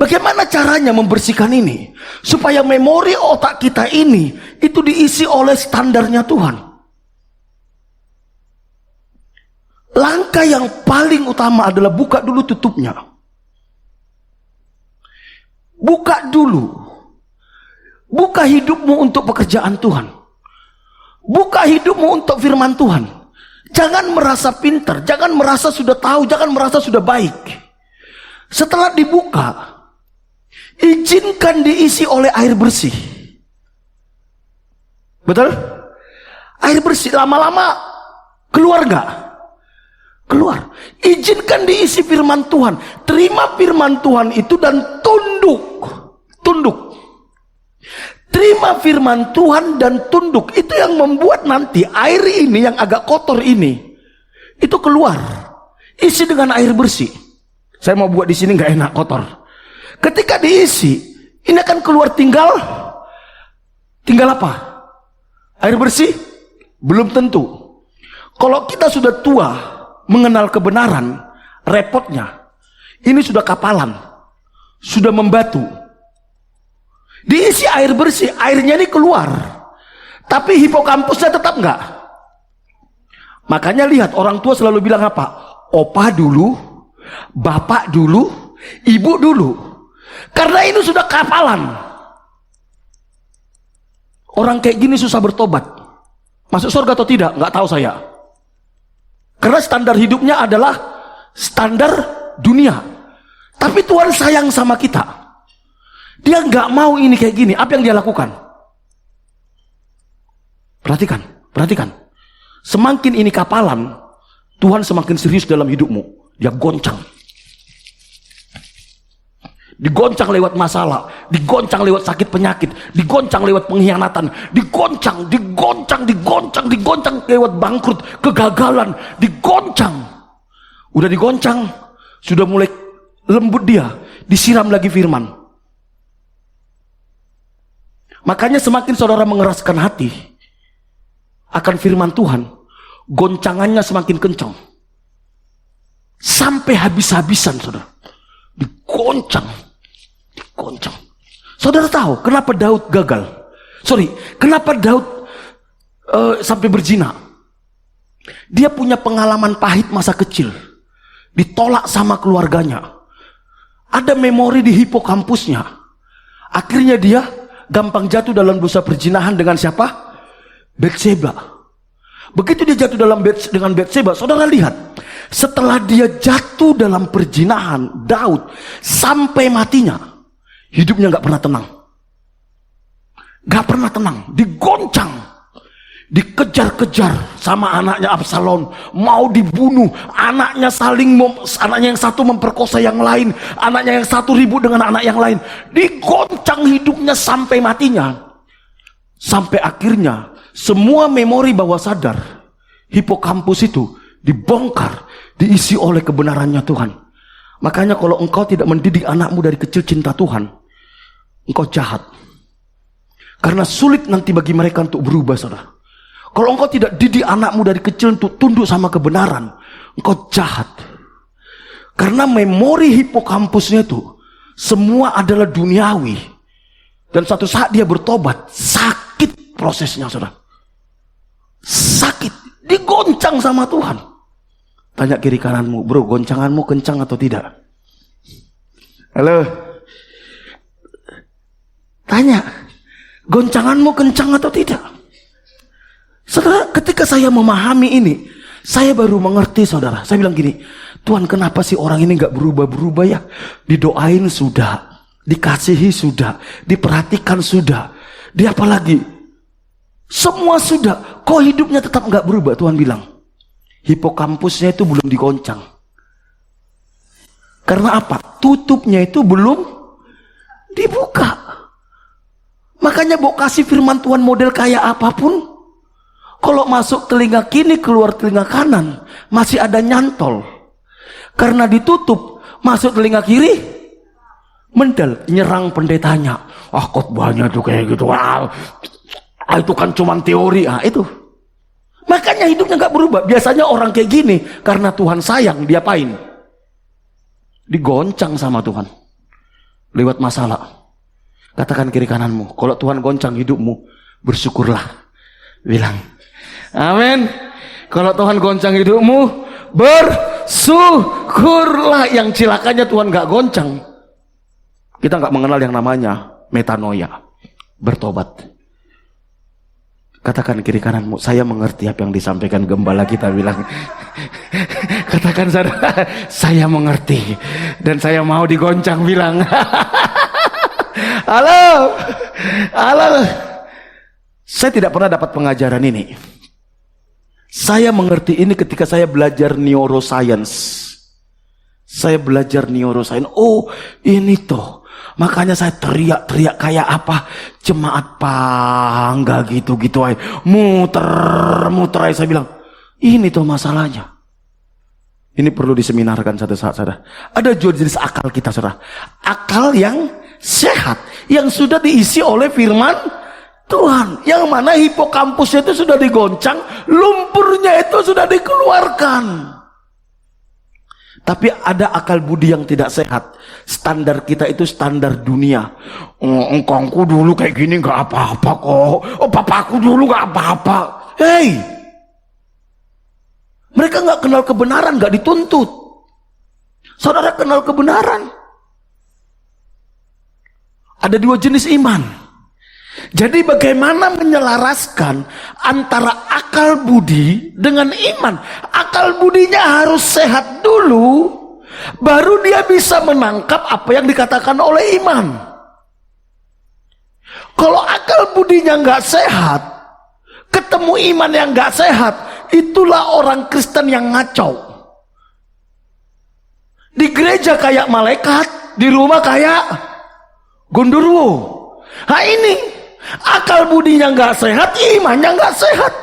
Bagaimana caranya membersihkan ini supaya memori otak kita ini itu diisi oleh standarnya Tuhan? Langkah yang paling utama adalah buka dulu tutupnya. Buka dulu. Buka hidupmu untuk pekerjaan Tuhan. Buka hidupmu untuk firman Tuhan. Jangan merasa pintar, jangan merasa sudah tahu, jangan merasa sudah baik. Setelah dibuka, izinkan diisi oleh air bersih. Betul? Air bersih lama-lama keluar gak? Keluar. Izinkan diisi firman Tuhan. Terima firman Tuhan itu dan tunduk. Tunduk. Terima firman Tuhan dan tunduk. Itu yang membuat nanti air ini yang agak kotor ini itu keluar. Isi dengan air bersih. Saya mau buat di sini nggak enak, kotor. Ketika diisi, ini akan keluar tinggal apa? Air bersih? Belum tentu. Kalau kita sudah tua mengenal kebenaran, repotnya ini sudah kapalan, sudah membatu. Diisi air bersih, airnya ini keluar, tapi hipokampusnya tetap enggak. Makanya lihat, orang tua selalu bilang apa? Opa dulu, bapak dulu, ibu dulu. Karena ini sudah kapalan. Orang kayak gini susah bertobat. Masuk surga atau tidak? Nggak tahu saya. Karena standar hidupnya adalah standar dunia. Tapi Tuhan sayang sama kita. Dia nggak mau ini kayak gini. Apa yang dia lakukan? Perhatikan, perhatikan. Semakin ini kapalan, Tuhan semakin serius dalam hidupmu. Dia goncang. Digoncang lewat masalah, digoncang lewat sakit penyakit, digoncang lewat pengkhianatan, digoncang lewat bangkrut, kegagalan, digoncang. Udah digoncang, sudah mulai lembut dia, disiram lagi firman. Makanya semakin saudara mengeraskan hati akan firman Tuhan, goncangannya semakin kencang. Sampai habis-habisan, saudara. Digoncang. Saudara tahu kenapa Daud gagal? Kenapa Daud sampai berzina? Dia punya pengalaman pahit masa kecil. Ditolak sama keluarganya. Ada memori di hipokampusnya. Akhirnya dia gampang jatuh dalam dosa perzinahan dengan siapa? Batseba. Begitu dia jatuh dengan Batseba, saudara lihat. Setelah dia jatuh dalam perzinahan, Daud sampai matinya hidupnya gak pernah tenang. Gak pernah tenang. Digoncang, dikejar-kejar sama anaknya Absalom, mau dibunuh. Anaknya yang satu memperkosa yang lain, anaknya yang satu ribut dengan anak yang lain. Digoncang hidupnya sampai matinya. Sampai akhirnya semua memori bawah sadar hipokampus itu dibongkar, diisi oleh kebenarannya Tuhan. Makanya kalau engkau tidak mendidik anakmu dari kecil cinta Tuhan, engkau jahat. Karena sulit nanti bagi mereka untuk berubah, saudara. Kalau engkau tidak didik anakmu dari kecil untuk tunduk sama kebenaran, engkau jahat. Karena memori hipokampusnya itu semua adalah duniawi. Dan suatu saat dia bertobat, sakit prosesnya, saudara. Sakit, digoncang sama Tuhan. Tanya kiri kananmu, bro, goncanganmu kencang atau tidak? Halo? Tanya, goncanganmu kencang atau tidak? Saudara, ketika saya memahami ini, saya baru mengerti, saudara. Saya bilang gini, Tuhan, kenapa sih orang ini gak berubah-berubah ya? Didoain sudah, dikasihi sudah, diperhatikan sudah, di apa lagi? Semua sudah, kok hidupnya tetap gak berubah? Tuhan bilang, hipokampusnya itu belum digoncang. Karena apa? Tutupnya itu belum dibuka. Makanya mau kasih firman Tuhan model kayak apapun, kalau masuk telinga kiri keluar telinga kanan, masih ada nyantol. Karena ditutup, Masuk telinga kiri, mendel, nyerang pendetanya. Khotbahnya tuh kayak gitu. Itu kan cuman teori. Itu. Makanya hidupnya gak berubah. Biasanya orang kayak gini, karena Tuhan sayang, diapain? Digoncang sama Tuhan. Lewat masalah. Katakan kiri kananmu, kalau Tuhan goncang hidupmu, bersyukurlah. Bilang, amin. Kalau Tuhan goncang hidupmu, bersyukurlah. Yang cilakanya Tuhan gak goncang. Kita gak mengenal yang namanya metanoia, bertobat. Katakan kiri kananmu, saya mengerti apa yang disampaikan gembala kita bilang. Katakan saudara, saya mengerti dan saya mau digoncang, bilang. Halo. Saya tidak pernah dapat pengajaran ini. Saya mengerti ini ketika saya belajar neuroscience. Saya belajar neuroscience. Oh, ini toh. Makanya saya teriak-teriak kayak apa? Jemaat Pangga gitu-gitu aja. Muter aja. Saya bilang, ini tuh masalahnya. Ini perlu diseminarkan satu saat, saudara. Ada dua jenis akal kita, saudara. Akal yang sehat, yang sudah diisi oleh firman Tuhan. Yang mana hipokampusnya itu sudah digoncang, lumpurnya itu sudah dikeluarkan. Tapi ada akal budi yang tidak sehat. Standar kita itu standar dunia. Engkongku dulu kayak gini gak apa-apa kok. Papaku dulu gak apa-apa. Hei, mereka gak kenal kebenaran, gak dituntut. Saudara kenal kebenaran. Ada dua jenis iman. Jadi bagaimana menyelaraskan antara akal budi dengan iman? Akal budinya harus sehat dulu, baru dia bisa menangkap apa yang dikatakan oleh iman. Kalau akal budinya nggak sehat, ketemu iman yang nggak sehat, itulah orang Kristen yang ngaco. Di gereja kayak malaikat, di rumah kayak gondoruo. Ini akal budinya nggak sehat, imannya nggak sehat.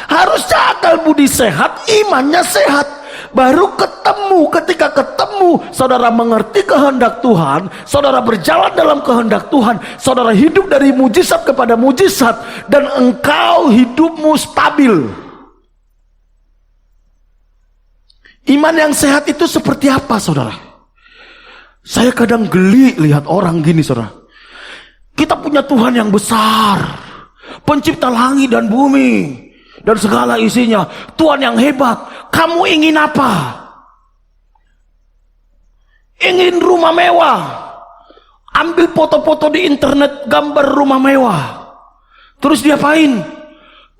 Harusnya akal budi sehat, imannya sehat. Baru ketemu. Ketika ketemu, saudara mengerti kehendak Tuhan, saudara berjalan dalam kehendak Tuhan, saudara hidup dari mujizat kepada mujizat, dan engkau hidupmu stabil. Iman yang sehat itu seperti apa, saudara? Saya kadang geli lihat orang gini, saudara. Kita punya Tuhan yang besar, pencipta langit dan bumi dan segala isinya. Tuhan yang hebat. Kamu ingin apa? Ingin rumah mewah. Ambil foto-foto di internet gambar rumah mewah. Terus diapain?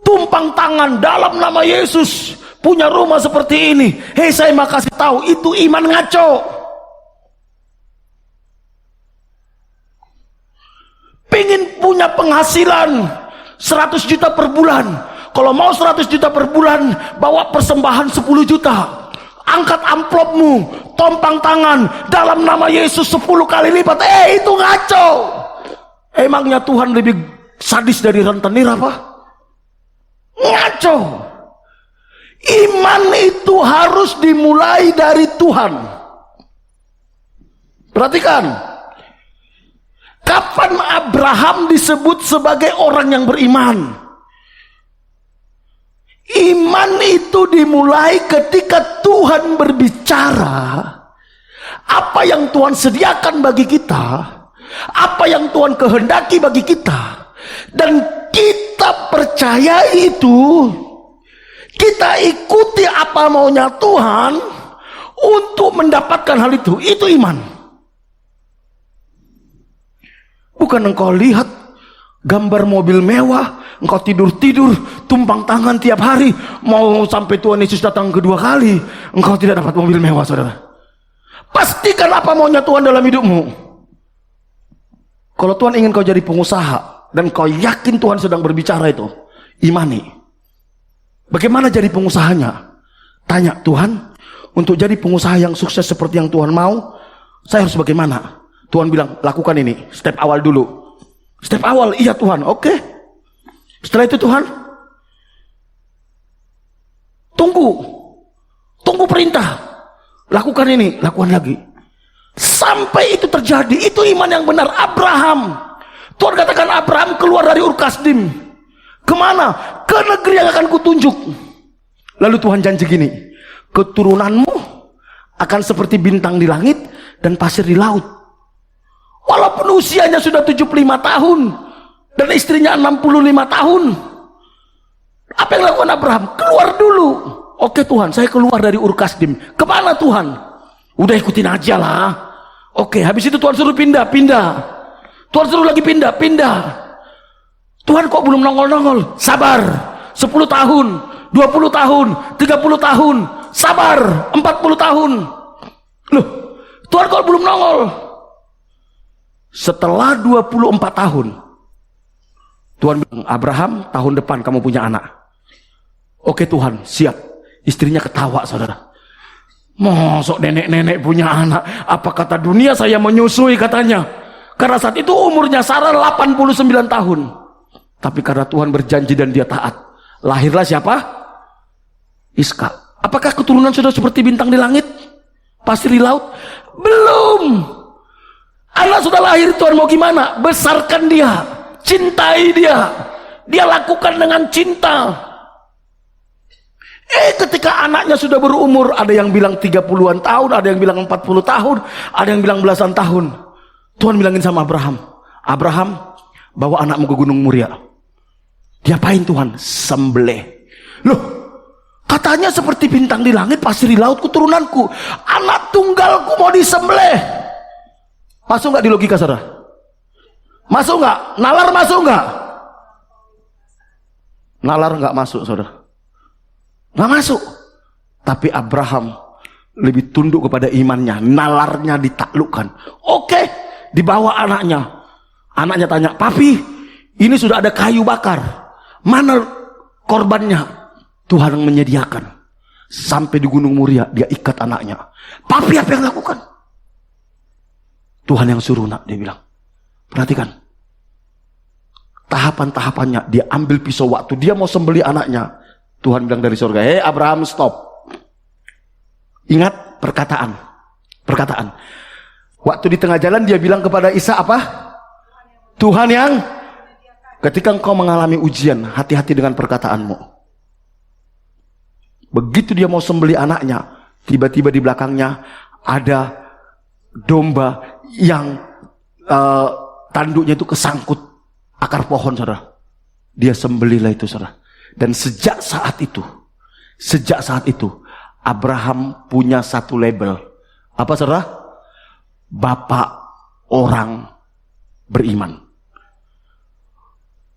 Tumpang tangan dalam nama Yesus. Punya rumah seperti ini. Hei, saya mau kasih tahu, itu iman ngaco. Pengen punya penghasilan 100 juta per bulan. Kalau mau 100 juta per bulan, bawa persembahan 10 juta. Angkat amplopmu, tompang tangan dalam nama Yesus 10 kali lipat. Itu ngaco. Emangnya Tuhan lebih sadis dari rentenir apa? Ngaco. Iman itu harus dimulai dari Tuhan. Perhatikan. Kapan Abraham disebut sebagai orang yang beriman? Iman itu dimulai ketika Tuhan berbicara apa yang Tuhan sediakan bagi kita, apa yang Tuhan kehendaki bagi kita, dan kita percaya itu, kita ikuti apa maunya Tuhan untuk mendapatkan hal itu. Itu iman. Bukan engkau lihat gambar mobil mewah, engkau tidur-tidur, tumpang tangan tiap hari, mau sampai Tuhan Yesus datang kedua kali, engkau tidak dapat mobil mewah, saudara. Pastikan apa maunya Tuhan dalam hidupmu. Kalau Tuhan ingin kau jadi pengusaha, dan kau yakin Tuhan sedang berbicara itu, imani. Bagaimana jadi pengusahanya? Tanya, Tuhan, untuk jadi pengusaha yang sukses seperti yang Tuhan mau, saya harus bagaimana? Tuhan bilang, lakukan ini, step awal dulu. Step awal, iya Tuhan, oke. Setelah itu Tuhan, tunggu perintah. lakukan ini, lakukan lagi. Sampai itu terjadi. Itu iman yang benar. Abraham, Tuhan katakan Abraham keluar dari Ur Kasdim. Kemana? Ke negeri yang akan kutunjuk. Lalu Tuhan janji gini, keturunanmu akan seperti bintang di langit dan pasir di laut. Walaupun usianya sudah 75 tahun dan istrinya 65 tahun. Apa yang lakukan Abraham? Keluar dulu. Oke Tuhan, saya keluar dari Ur Kasdim. Kemana Tuhan? Udah ikutin aja lah. Oke, habis itu Tuhan suruh pindah. Tuhan suruh lagi pindah. Tuhan kok belum nongol-nongol? Sabar. 10 tahun, 20 tahun, 30 tahun. Sabar. 40 tahun. Loh, Tuhan kok belum nongol? Setelah 24 tahun, Tuhan bilang, Abraham, tahun depan kamu punya anak. Oke Tuhan, siap. Istrinya ketawa, saudara. Mosok nenek-nenek punya anak? Apa kata dunia saya menyusui, katanya. Karena saat itu umurnya Sarah 89 tahun. Tapi karena Tuhan berjanji dan dia taat, lahirlah siapa? Iska. Apakah keturunan sudah seperti bintang di langit, pasir di laut? Belum. Anak sudah lahir, Tuhan mau gimana? Besarkan dia, cintai dia, dia lakukan dengan cinta. Ketika anaknya sudah berumur, ada yang bilang 30-an tahun, ada yang bilang 40 tahun, ada yang bilang belasan tahun. Tuhan bilangin sama Abraham, Abraham, bawa anakmu ke Gunung Muria. Diapain Tuhan? Sembelih. Loh, katanya seperti bintang di langit, pasir di laut, keturunanku. Anak tunggalku mau disembelih. Masuk nggak di logika, saudara? Masuk nggak? Nalar masuk nggak? Nalar nggak masuk, saudara. Nggak masuk. Tapi Abraham lebih tunduk kepada imannya. Nalarnya ditaklukkan. Oke, dibawa anaknya. Anaknya tanya, papi, ini sudah ada kayu bakar. Mana korbannya? Tuhan yang menyediakan. Sampai di Gunung Muria, dia ikat anaknya. Papi, apa yang lakukan? Tuhan yang suruh, nak, dia bilang. Perhatikan. Tahapan-tahapannya, dia ambil pisau waktu dia mau sembelih anaknya. Tuhan bilang dari surga, hei Abraham, stop. Ingat perkataan. Waktu di tengah jalan dia bilang kepada Isa apa? Tuhan yang, ketika engkau mengalami ujian, hati-hati dengan perkataanmu. Begitu dia mau sembelih anaknya, tiba-tiba di belakangnya ada domba yang tanduknya itu kesangkut akar pohon, saudara. Dia sembelihlah itu, saudara. Dan sejak saat itu Abraham punya satu label. Apa, saudara? Bapak orang beriman.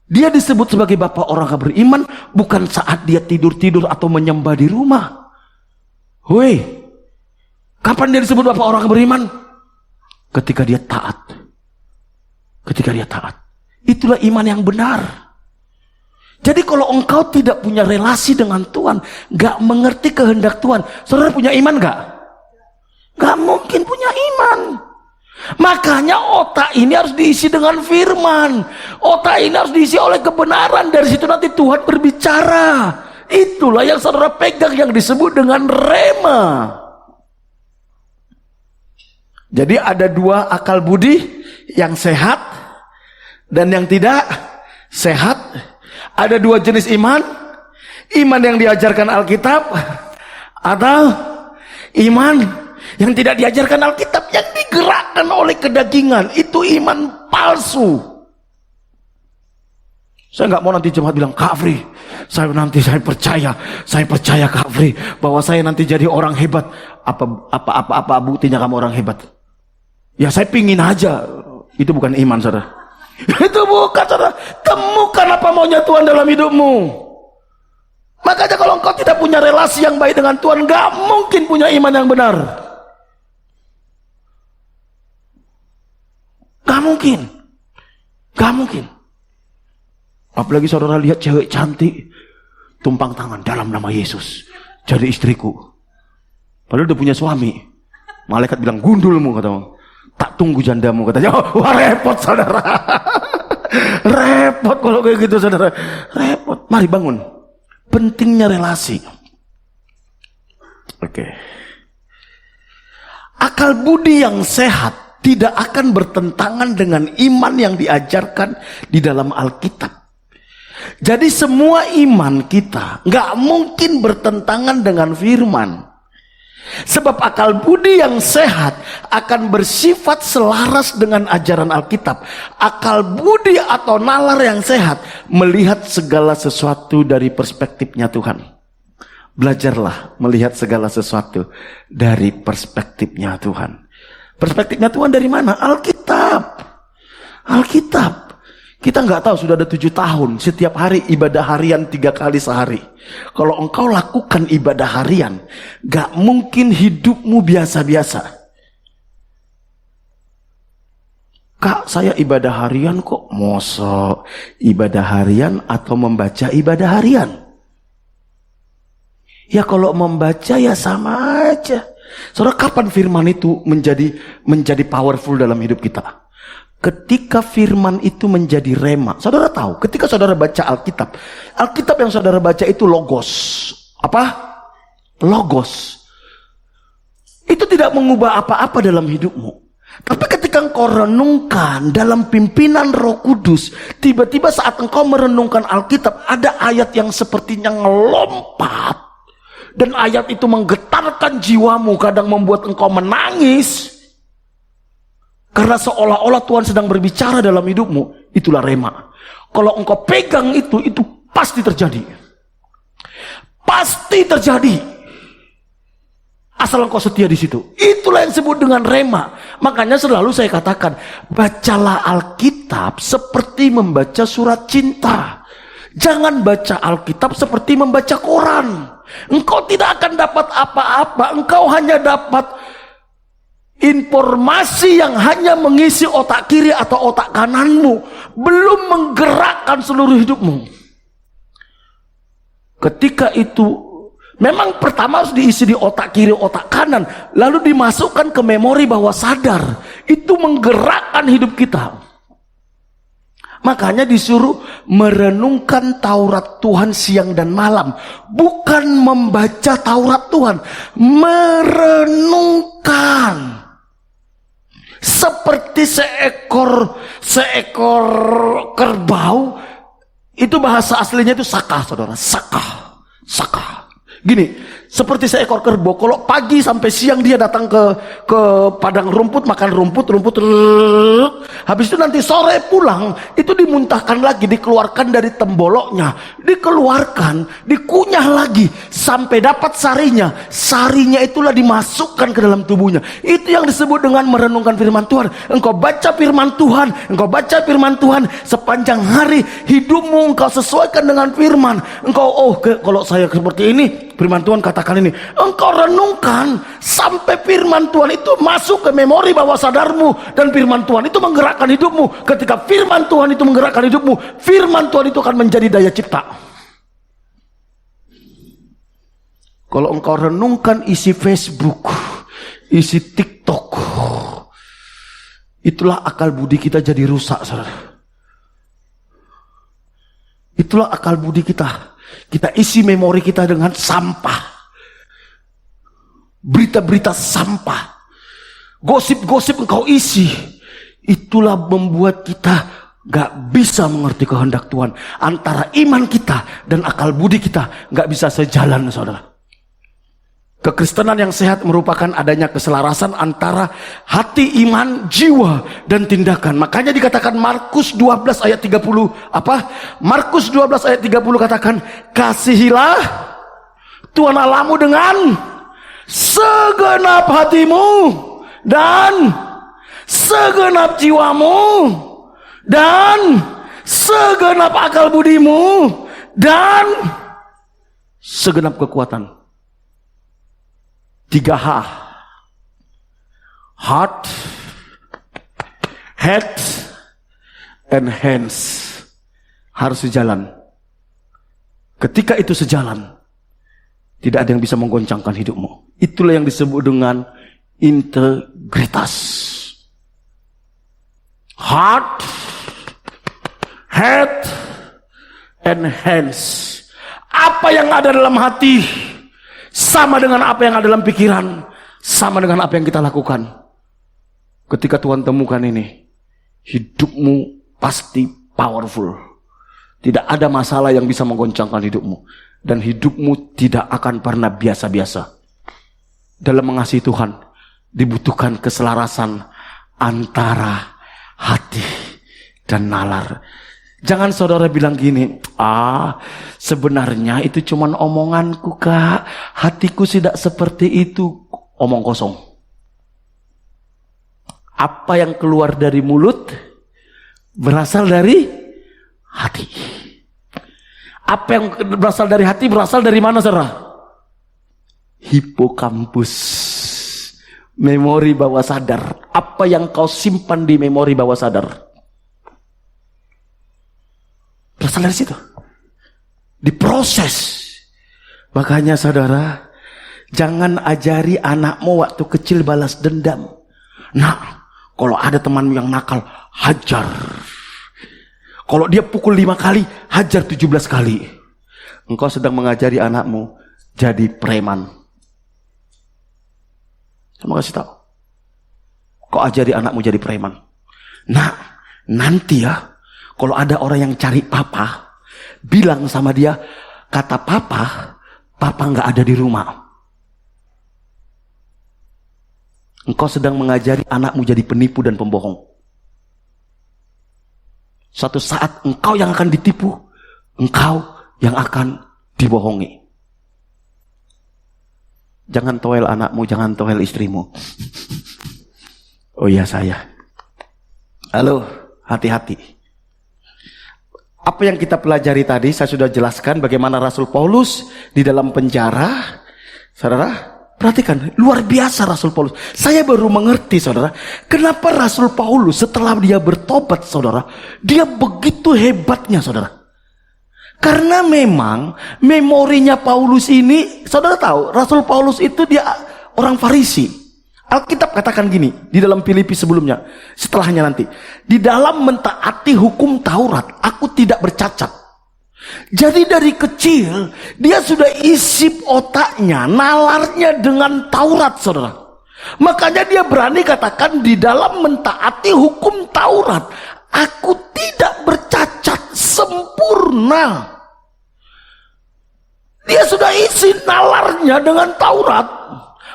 Dia disebut sebagai bapak orang beriman bukan saat dia tidur-tidur atau menyembah di rumah. Woi, kapan dia disebut bapak orang beriman? Ketika dia taat. Itulah iman yang benar. Jadi kalau engkau tidak punya relasi dengan Tuhan, gak mengerti kehendak Tuhan, saudara punya iman gak? Gak mungkin punya iman. Makanya otak ini harus diisi dengan firman. Otak ini harus diisi oleh kebenaran. Dari situ nanti Tuhan berbicara. Itulah yang saudara pegang, yang disebut dengan rema. Jadi ada dua akal budi, yang sehat dan yang tidak sehat. Ada dua jenis iman. Iman yang diajarkan Alkitab atau iman yang tidak diajarkan Alkitab, yang digerakkan oleh kedagingan. Itu iman palsu. Saya nggak mau nanti jemaat bilang, Kak Afri, saya percaya Kak Afri bahwa saya nanti jadi orang hebat. Apa buktinya kamu orang hebat? Ya saya pingin aja. Itu bukan iman, saudara. Itu bukan, saudara. Temukan apa maunya Tuhan dalam hidupmu. Makanya kalau engkau tidak punya relasi yang baik dengan Tuhan, gak mungkin punya iman yang benar. Gak mungkin. Apalagi saudara lihat cewek cantik, tumpang tangan dalam nama Yesus, jadi istriku. Padahal udah punya suami. Malaikat bilang, gundulmu, katamu. Tak tunggu jandamu, katanya. Wah, repot, saudara. Repot kalau kayak gitu, saudara. Repot. Mari bangun. Pentingnya relasi. Oke. Akal budi yang sehat tidak akan bertentangan dengan iman yang diajarkan di dalam Alkitab. Jadi semua iman kita nggak mungkin bertentangan dengan firman. Sebab akal budi yang sehat akan bersifat selaras dengan ajaran Alkitab. Akal budi atau nalar yang sehat melihat segala sesuatu dari perspektifnya Tuhan. Belajarlah melihat segala sesuatu dari perspektifnya Tuhan. Perspektifnya Tuhan dari mana? Alkitab. Alkitab. Kita nggak tahu, sudah ada 7 tahun setiap hari ibadah harian 3 kali sehari. Kalau engkau lakukan ibadah harian, nggak mungkin hidupmu biasa-biasa. Kak, saya ibadah harian kok. Mosok ibadah harian atau membaca ibadah harian? Ya kalau membaca ya sama aja. Saudara, kapan firman itu menjadi powerful dalam hidup kita? Ketika firman itu menjadi rema. Saudara tahu, ketika saudara baca Alkitab, Alkitab yang saudara baca itu logos. Apa? Logos. Itu tidak mengubah apa-apa dalam hidupmu. Tapi ketika engkau renungkan dalam pimpinan Roh Kudus, tiba-tiba saat engkau merenungkan Alkitab, ada ayat yang sepertinya ngelompat. Dan ayat itu menggetarkan jiwamu, kadang membuat engkau menangis. Karena seolah-olah Tuhan sedang berbicara dalam hidupmu. Itulah rema. Kalau engkau pegang itu pasti terjadi. Pasti terjadi. Asal engkau setia di situ. Itulah yang disebut dengan rema. Makanya selalu saya katakan, bacalah Alkitab seperti membaca surat cinta. Jangan baca Alkitab seperti membaca koran. Engkau tidak akan dapat apa-apa. Engkau hanya dapat informasi yang hanya mengisi otak kiri atau otak kananmu, belum menggerakkan seluruh hidupmu. Ketika itu memang pertama harus diisi di otak kiri, otak kanan, lalu dimasukkan ke memori bawah sadar. Itu menggerakkan hidup kita. Makanya disuruh merenungkan Taurat Tuhan siang dan malam. Bukan membaca Taurat Tuhan, merenungkan. Seperti seekor kerbau. Itu bahasa aslinya itu sakah, saudara. Sakah. Gini, seperti seekor kerbau. Kalau pagi sampai siang dia datang ke padang rumput, makan rumput. Habis itu nanti sore pulang, itu dimuntahkan lagi, dikeluarkan dari temboloknya, dikeluarkan, dikunyah lagi sampai dapat sarinya. Sarinya itulah dimasukkan ke dalam tubuhnya. Itu yang disebut dengan merenungkan firman Tuhan. Engkau baca firman Tuhan, sepanjang hari hidupmu engkau sesuaikan dengan firman. Engkau kalau saya seperti ini, firman Tuhan katakan ini, engkau renungkan sampai firman Tuhan itu masuk ke memori bawah sadarmu, dan firman Tuhan itu menggerakkan hidupmu. Ketika firman Tuhan itu menggerakkan hidupmu, firman Tuhan itu akan menjadi daya cipta. Kalau engkau renungkan isi Facebook, isi TikTok, itulah akal budi kita jadi rusak, saudara. Itulah akal budi kita. Kita isi memori kita dengan sampah. Berita-berita sampah. Gosip-gosip engkau isi. Itulah membuat kita gak bisa mengerti kehendak Tuhan. Antara iman kita dan akal budi kita gak bisa sejalan, saudara. Kekristenan yang sehat merupakan adanya keselarasan antara hati, iman, jiwa, dan tindakan. Makanya dikatakan Markus 12 ayat 30 apa? Markus 12 ayat 30 katakan, kasihilah Tuhan Allahmu dengan segenap hatimu dan segenap jiwamu dan segenap akal budimu dan segenap kekuatan. 3H. Heart, head, and hands. Harus sejalan. Ketika itu sejalan, tidak ada yang bisa menggoncangkan hidupmu. Itulah yang disebut dengan integritas. Heart, head, and hands. Apa yang ada dalam hati sama dengan apa yang ada dalam pikiran. Sama dengan apa yang kita lakukan. Ketika Tuhan temukan ini, hidupmu pasti powerful. Tidak ada masalah yang bisa menggoncangkan hidupmu. Dan hidupmu tidak akan pernah biasa-biasa. Dalam mengasihi Tuhan, dibutuhkan keselarasan antara hati dan nalar. Jangan saudara bilang gini, sebenarnya itu cuman omonganku kak, hatiku tidak seperti itu. Omong kosong. Apa yang keluar dari mulut berasal dari hati. Apa yang berasal dari hati berasal dari mana saudara? Hipokampus, memori bawah sadar. Apa yang kau simpan di memori bawah sadar berasal dari situ, diproses. Makanya saudara, jangan ajari anakmu waktu kecil balas dendam. Nah, kalau ada temanmu yang nakal, hajar. Kalau dia pukul 5 kali, hajar 17 kali. Engkau sedang mengajari anakmu jadi preman. Saya mau kasih tahu. Kau ajari anakmu jadi preman. Nah, nanti ya, kalau ada orang yang cari papa, bilang sama dia, kata papa nggak ada di rumah. Engkau sedang mengajari anakmu jadi penipu dan pembohong. Suatu saat engkau yang akan ditipu, engkau yang akan dibohongi. Jangan toel anakmu, jangan toel istrimu. Oh iya saya. Halo, hati-hati. Apa yang kita pelajari tadi, saya sudah jelaskan bagaimana Rasul Paulus di dalam penjara. Saudara, perhatikan, luar biasa Rasul Paulus. Saya baru mengerti saudara, kenapa Rasul Paulus setelah dia bertobat saudara, dia begitu hebatnya saudara. Karena memang memorinya Paulus ini, saudara tahu, Rasul Paulus itu dia orang Farisi. Alkitab katakan gini, di dalam Filipi sebelumnya, setelahnya nanti. Di dalam mentaati hukum Taurat, aku tidak bercacat. Jadi dari kecil, dia sudah isi otaknya, nalarnya dengan Taurat, saudara. Makanya dia berani katakan di dalam mentaati hukum Taurat, aku tidak bercacat, sempurna. Dia sudah isi nalarnya dengan Taurat.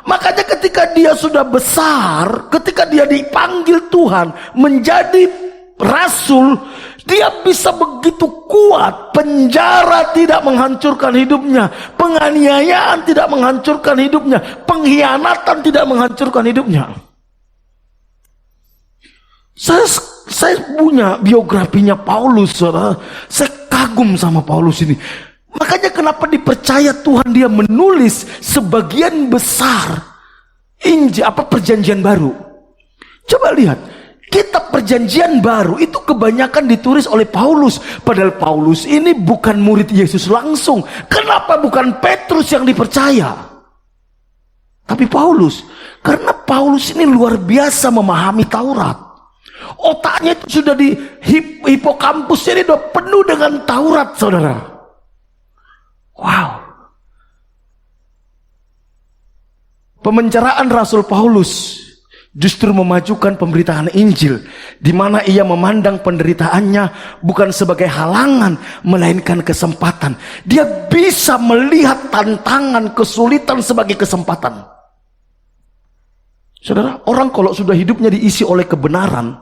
Makanya ketika dia sudah besar, ketika dia dipanggil Tuhan menjadi rasul, dia bisa begitu kuat. Penjara tidak menghancurkan hidupnya, penganiayaan tidak menghancurkan hidupnya, pengkhianatan tidak menghancurkan hidupnya. Saya punya biografinya Paulus, saudara. Saya kagum sama Paulus ini. Makanya kenapa dipercaya Tuhan dia menulis sebagian besar Injil Perjanjian Baru. Coba lihat, kitab Perjanjian Baru itu kebanyakan ditulis oleh Paulus. Padahal Paulus ini bukan murid Yesus langsung. Kenapa bukan Petrus yang dipercaya? Tapi Paulus, karena Paulus ini luar biasa memahami Taurat. Otaknya itu sudah di hipokampusnya ini sudah penuh dengan Taurat, saudara. Wow. Pemenjaraan Rasul Paulus justru memajukan pemberitaan Injil, di mana ia memandang penderitaannya bukan sebagai halangan, melainkan kesempatan. Dia bisa melihat tantangan, kesulitan sebagai kesempatan. Saudara, orang kalau sudah hidupnya diisi oleh kebenaran,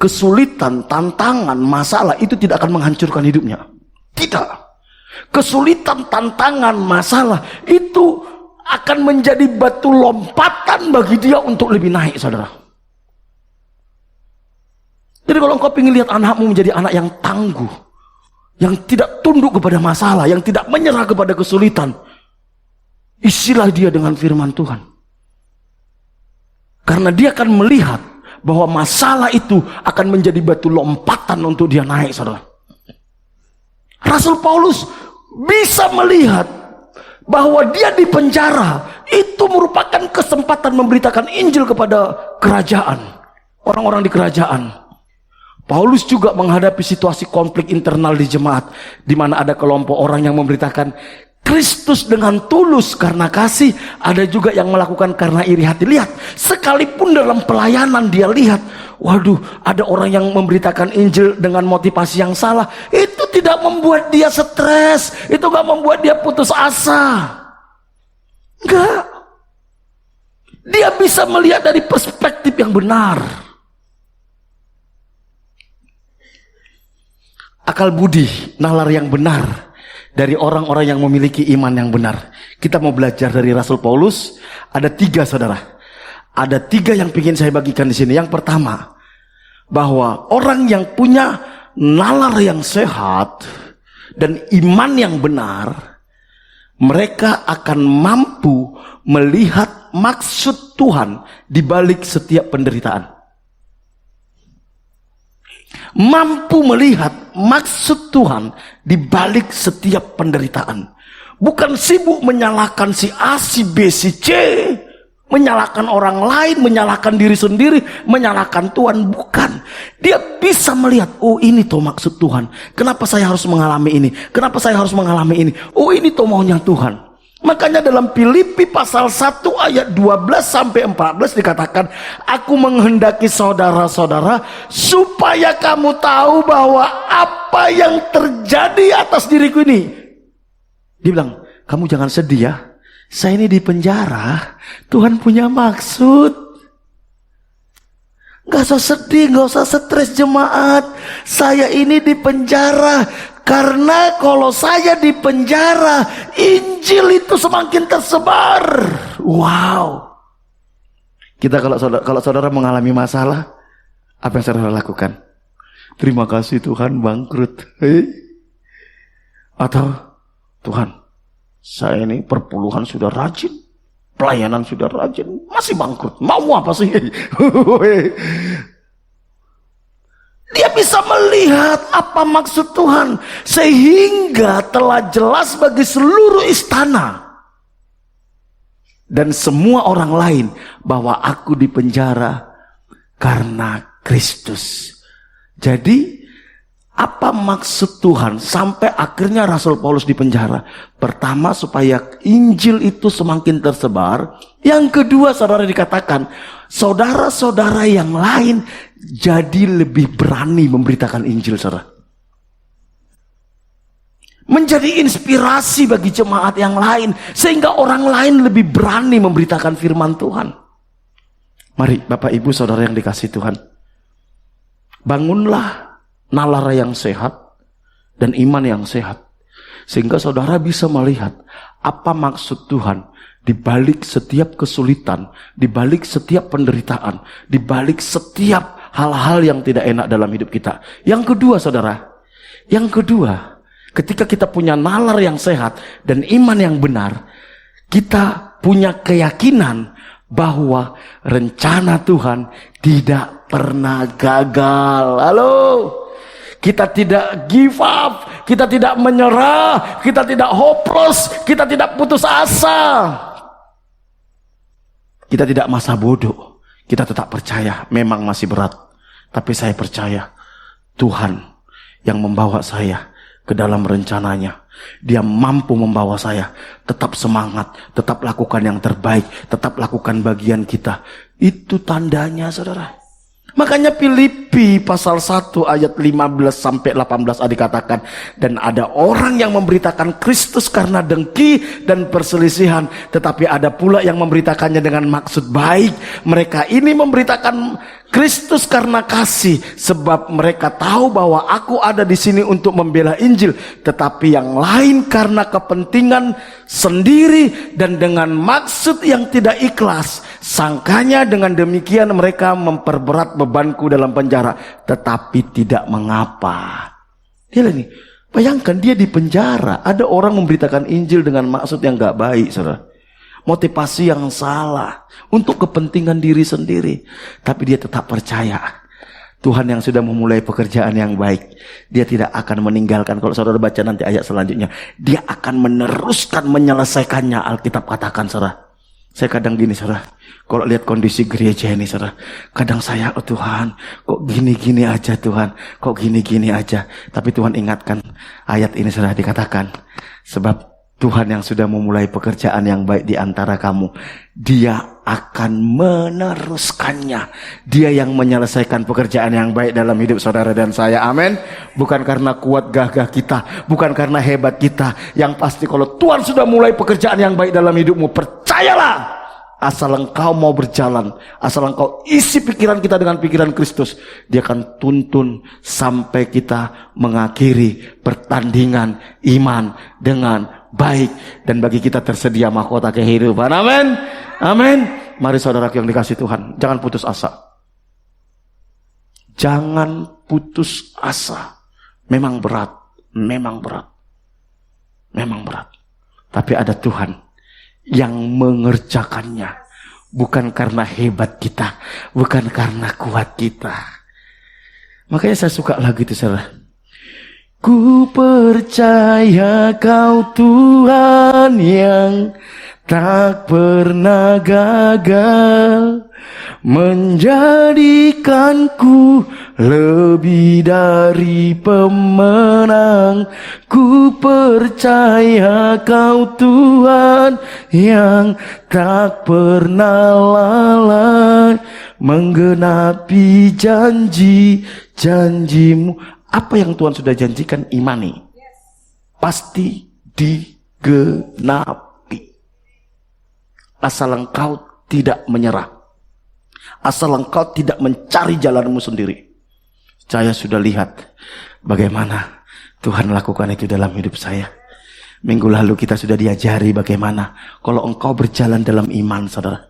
kesulitan, tantangan, masalah itu tidak akan menghancurkan hidupnya. Tidak. Kesulitan, tantangan, masalah itu akan menjadi batu lompatan bagi dia untuk lebih naik, saudara. Jadi kalau engkau ingin lihat anakmu menjadi anak yang tangguh, yang tidak tunduk kepada masalah, yang tidak menyerah kepada kesulitan, isilah dia dengan firman Tuhan. Karena dia akan melihat bahwa masalah itu akan menjadi batu lompatan untuk dia naik, saudara. Rasul Paulus bisa melihat bahwa dia di penjara itu merupakan kesempatan memberitakan Injil kepada kerajaan, orang-orang di kerajaan. Paulus juga menghadapi situasi konflik internal di jemaat, di mana ada kelompok orang yang memberitakan Kristus dengan tulus karena kasih, ada juga yang melakukan karena iri hati. Lihat, sekalipun dalam pelayanan dia lihat, waduh, ada orang yang memberitakan Injil dengan motivasi yang salah, itu tidak membuat dia stres, itu gak membuat dia putus asa. Enggak. Dia bisa melihat dari perspektif yang benar. Akal budi, nalar yang benar dari orang-orang yang memiliki iman yang benar. Kita mau belajar dari Rasul Paulus. Ada 3, saudara. Ada 3 yang ingin saya bagikan di sini. Yang pertama, bahwa orang yang punya nalar yang sehat dan iman yang benar, mereka akan mampu melihat maksud Tuhan di balik setiap penderitaan. Mampu melihat maksud Tuhan di balik setiap penderitaan. Bukan sibuk menyalahkan si A, si B, si C, menyalahkan orang lain, menyalahkan diri sendiri, menyalahkan Tuhan. Bukan. Dia bisa melihat, oh ini toh maksud Tuhan. Kenapa saya harus mengalami ini? Kenapa saya harus mengalami ini? Oh ini toh maunya Tuhan. Makanya dalam Filipi pasal 1 ayat 12 sampai 14 dikatakan, aku menghendaki saudara-saudara supaya kamu tahu bahwa apa yang terjadi atas diriku ini. Dia bilang, kamu jangan sedih ya. Saya ini di penjara, Tuhan punya maksud. Gak usah sedih, gak usah stres jemaat. Saya ini di penjara karena kalau saya di penjara, Injil itu semakin tersebar. Wow. Kita kalau saudara mengalami masalah, apa yang saudara lakukan? Terima kasih Tuhan, bangkrut. Atau Tuhan, saya ini perpuluhan sudah rajin, pelayanan sudah rajin, masih bangkrut. Mau apa sih? Dia bisa melihat apa maksud Tuhan, sehingga telah jelas bagi seluruh istana dan semua orang lain bahwa aku di penjara karena Kristus. Jadi apa maksud Tuhan sampai akhirnya Rasul Paulus di penjara? Pertama, supaya Injil itu semakin tersebar. Yang kedua, saudara, dikatakan saudara-saudara yang lain jadi lebih berani memberitakan Injil, saudara. Menjadi inspirasi bagi jemaat yang lain, sehingga orang lain lebih berani memberitakan firman Tuhan. Mari Bapak Ibu saudara yang dikasihi Tuhan, bangunlah nalar yang sehat dan iman yang sehat, sehingga saudara bisa melihat apa maksud Tuhan di balik setiap kesulitan, di balik setiap penderitaan, di balik setiap hal-hal yang tidak enak dalam hidup kita. Yang kedua, saudara, yang kedua, ketika kita punya nalar yang sehat dan iman yang benar, kita punya keyakinan bahwa rencana Tuhan tidak pernah gagal. Halo? Kita tidak give up, kita tidak menyerah, kita tidak hopeless, kita tidak putus asa. Kita tidak masa bodoh, kita tetap percaya memang masih berat. Tapi saya percaya Tuhan yang membawa saya ke dalam rencananya. Dia mampu membawa saya tetap semangat, tetap lakukan yang terbaik, tetap lakukan bagian kita. Itu tandanya, saudara. Makanya Filipi pasal 1 ayat 15 sampai 18 dikatakan, dan ada orang yang memberitakan Kristus karena dengki dan perselisihan, tetapi ada pula yang memberitakannya dengan maksud baik. Mereka ini memberitakan Kristus karena kasih, sebab mereka tahu bahwa aku ada di sini untuk membela Injil, tetapi yang lain karena kepentingan sendiri dan dengan maksud yang tidak ikhlas. Sangkanya dengan demikian mereka memperberat bebanku dalam penjara, tetapi tidak mengapa. Dia ini, bayangkan dia di penjara, ada orang memberitakan Injil dengan maksud yang gak baik, saudara. Motivasi yang salah untuk kepentingan diri sendiri, tapi dia tetap percaya Tuhan yang sudah memulai pekerjaan yang baik, dia tidak akan meninggalkan. Kalau saudara baca nanti ayat selanjutnya, dia akan meneruskan menyelesaikannya. Alkitab katakan, saudara. Saya kadang gini, saudara, kalau lihat kondisi gereja ini, saudara, kadang saya, oh Tuhan, kok gini-gini aja Tuhan, kok gini-gini aja. Tapi Tuhan ingatkan ayat ini, saudara, dikatakan, sebab Tuhan yang sudah memulai pekerjaan yang baik di antara kamu, Dia akan meneruskannya. Dia yang menyelesaikan pekerjaan yang baik dalam hidup saudara dan saya. Amin. Bukan karena kuat gagah kita, bukan karena hebat kita. Yang pasti kalau Tuhan sudah mulai pekerjaan yang baik dalam hidupmu, percayalah, asal engkau mau berjalan, asal engkau isi pikiran kita dengan pikiran Kristus, Dia akan tuntun sampai kita mengakhiri pertandingan iman dengan baik, dan bagi kita tersedia mahkota kehidupan. Amin. Amin. Mari saudaraku yang dikasihi Tuhan, jangan putus asa. Jangan putus asa. Memang berat, memang berat, memang berat. Tapi ada Tuhan yang mengerjakannya, bukan karena hebat kita, bukan karena kuat kita. Makanya saya suka lagu itu, saudara. Ku percaya Kau Tuhan yang tak pernah gagal, menjadikanku lebih dari pemenang. Ku percaya Kau Tuhan yang tak pernah lalai, menggenapi janji-janjimu. Apa yang Tuhan sudah janjikan, imani. Pasti digenapi. Asal engkau tidak menyerah, asal engkau tidak mencari jalanmu sendiri. Saya sudah lihat bagaimana Tuhan lakukan itu dalam hidup saya. Minggu lalu kita sudah diajari bagaimana kalau engkau berjalan dalam iman, saudara.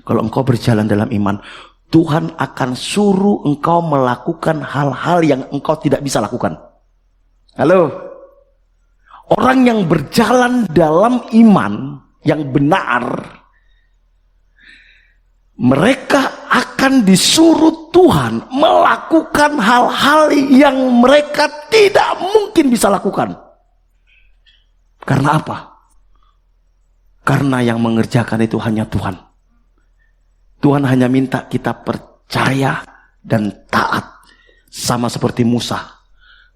Kalau engkau berjalan dalam iman, Tuhan akan suruh engkau melakukan hal-hal yang engkau tidak bisa lakukan. Halo? Orang yang berjalan dalam iman yang benar, mereka akan disuruh Tuhan melakukan hal-hal yang mereka tidak mungkin bisa lakukan. Karena apa? Karena yang mengerjakan itu hanya Tuhan. Tuhan hanya minta kita percaya dan taat. Sama seperti Musa.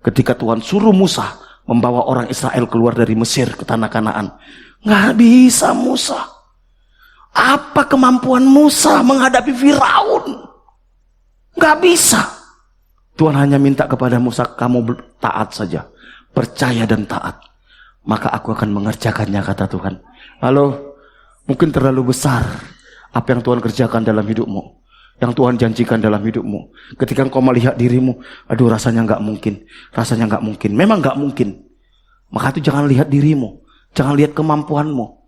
Ketika Tuhan suruh Musa membawa orang Israel keluar dari Mesir ke tanah Kanaan. Nggak bisa Musa. Apa kemampuan Musa menghadapi Firaun? Nggak bisa. Tuhan hanya minta kepada Musa, kamu taat saja. Percaya dan taat. Maka aku akan mengerjakannya, kata Tuhan. Halo, mungkin terlalu besar apa yang Tuhan kerjakan dalam hidupmu, yang Tuhan janjikan dalam hidupmu. Ketika engkau melihat dirimu, aduh rasanya nggak mungkin, rasanya nggak mungkin. Memang nggak mungkin. Maka itu jangan lihat dirimu, jangan lihat kemampuanmu.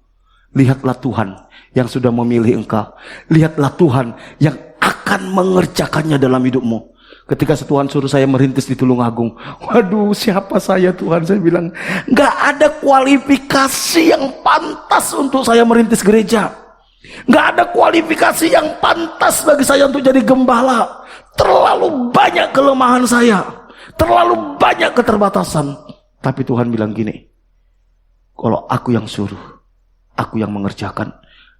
Lihatlah Tuhan yang sudah memilih engkau. Lihatlah Tuhan yang akan mengerjakannya dalam hidupmu. Ketika Tuhan suruh saya merintis di Tulungagung, waduh siapa saya Tuhan? Saya bilang, nggak ada kualifikasi yang pantas untuk saya merintis gereja. Nggak ada kualifikasi yang pantas bagi saya untuk jadi gembala. Terlalu banyak kelemahan saya, terlalu banyak keterbatasan. Tapi Tuhan bilang gini, kalau aku yang suruh, aku yang mengerjakan,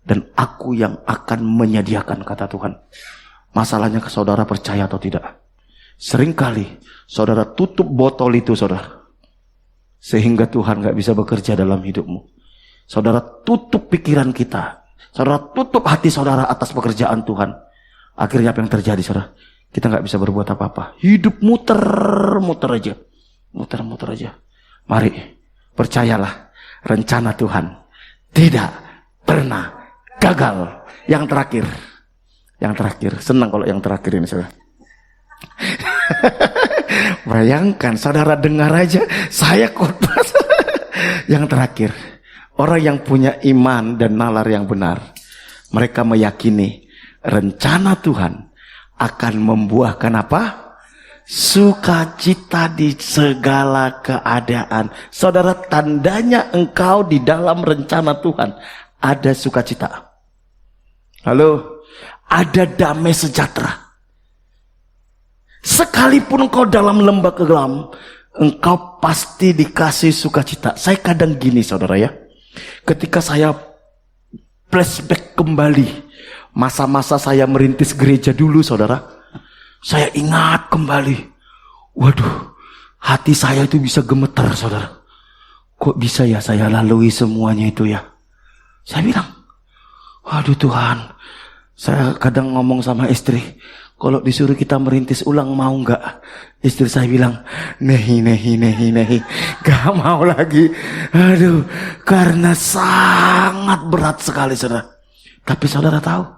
dan aku yang akan menyediakan, kata Tuhan. Masalahnya ke saudara percaya atau tidak. Seringkali saudara tutup botol itu, saudara, sehingga Tuhan gak bisa bekerja dalam hidupmu. Saudara tutup pikiran kita, saudara tutup hati saudara atas pekerjaan Tuhan. Akhirnya apa yang terjadi, saudara? Kita gak bisa berbuat apa-apa. Hidup muter-muter aja. Muter-muter aja. Mari, percayalah, rencana Tuhan tidak pernah gagal. Yang terakhir, senang kalau yang terakhir ini, saudara. Bayangkan, saudara dengar aja, saya khotbah. Yang terakhir, orang yang punya iman dan nalar yang benar, mereka meyakini rencana Tuhan akan membuahkan apa? Sukacita di segala keadaan. Saudara, tandanya engkau di dalam rencana Tuhan ada sukacita. Halo, ada damai sejahtera. Sekalipun engkau dalam lembah kelam, engkau pasti dikasih sukacita. Saya kadang gini, saudara ya, ketika saya flashback kembali masa-masa saya merintis gereja dulu, saudara, saya ingat kembali, waduh, hati saya itu bisa gemetar, saudara. kok bisa ya saya lalui semuanya itu ya? Saya bilang, waduh Tuhan, saya kadang ngomong sama istri, kalau disuruh kita merintis ulang mau nggak? Istri saya bilang, nehi, gak mau lagi. Aduh, karena sangat berat sekali saudara. Tapi saudara tahu,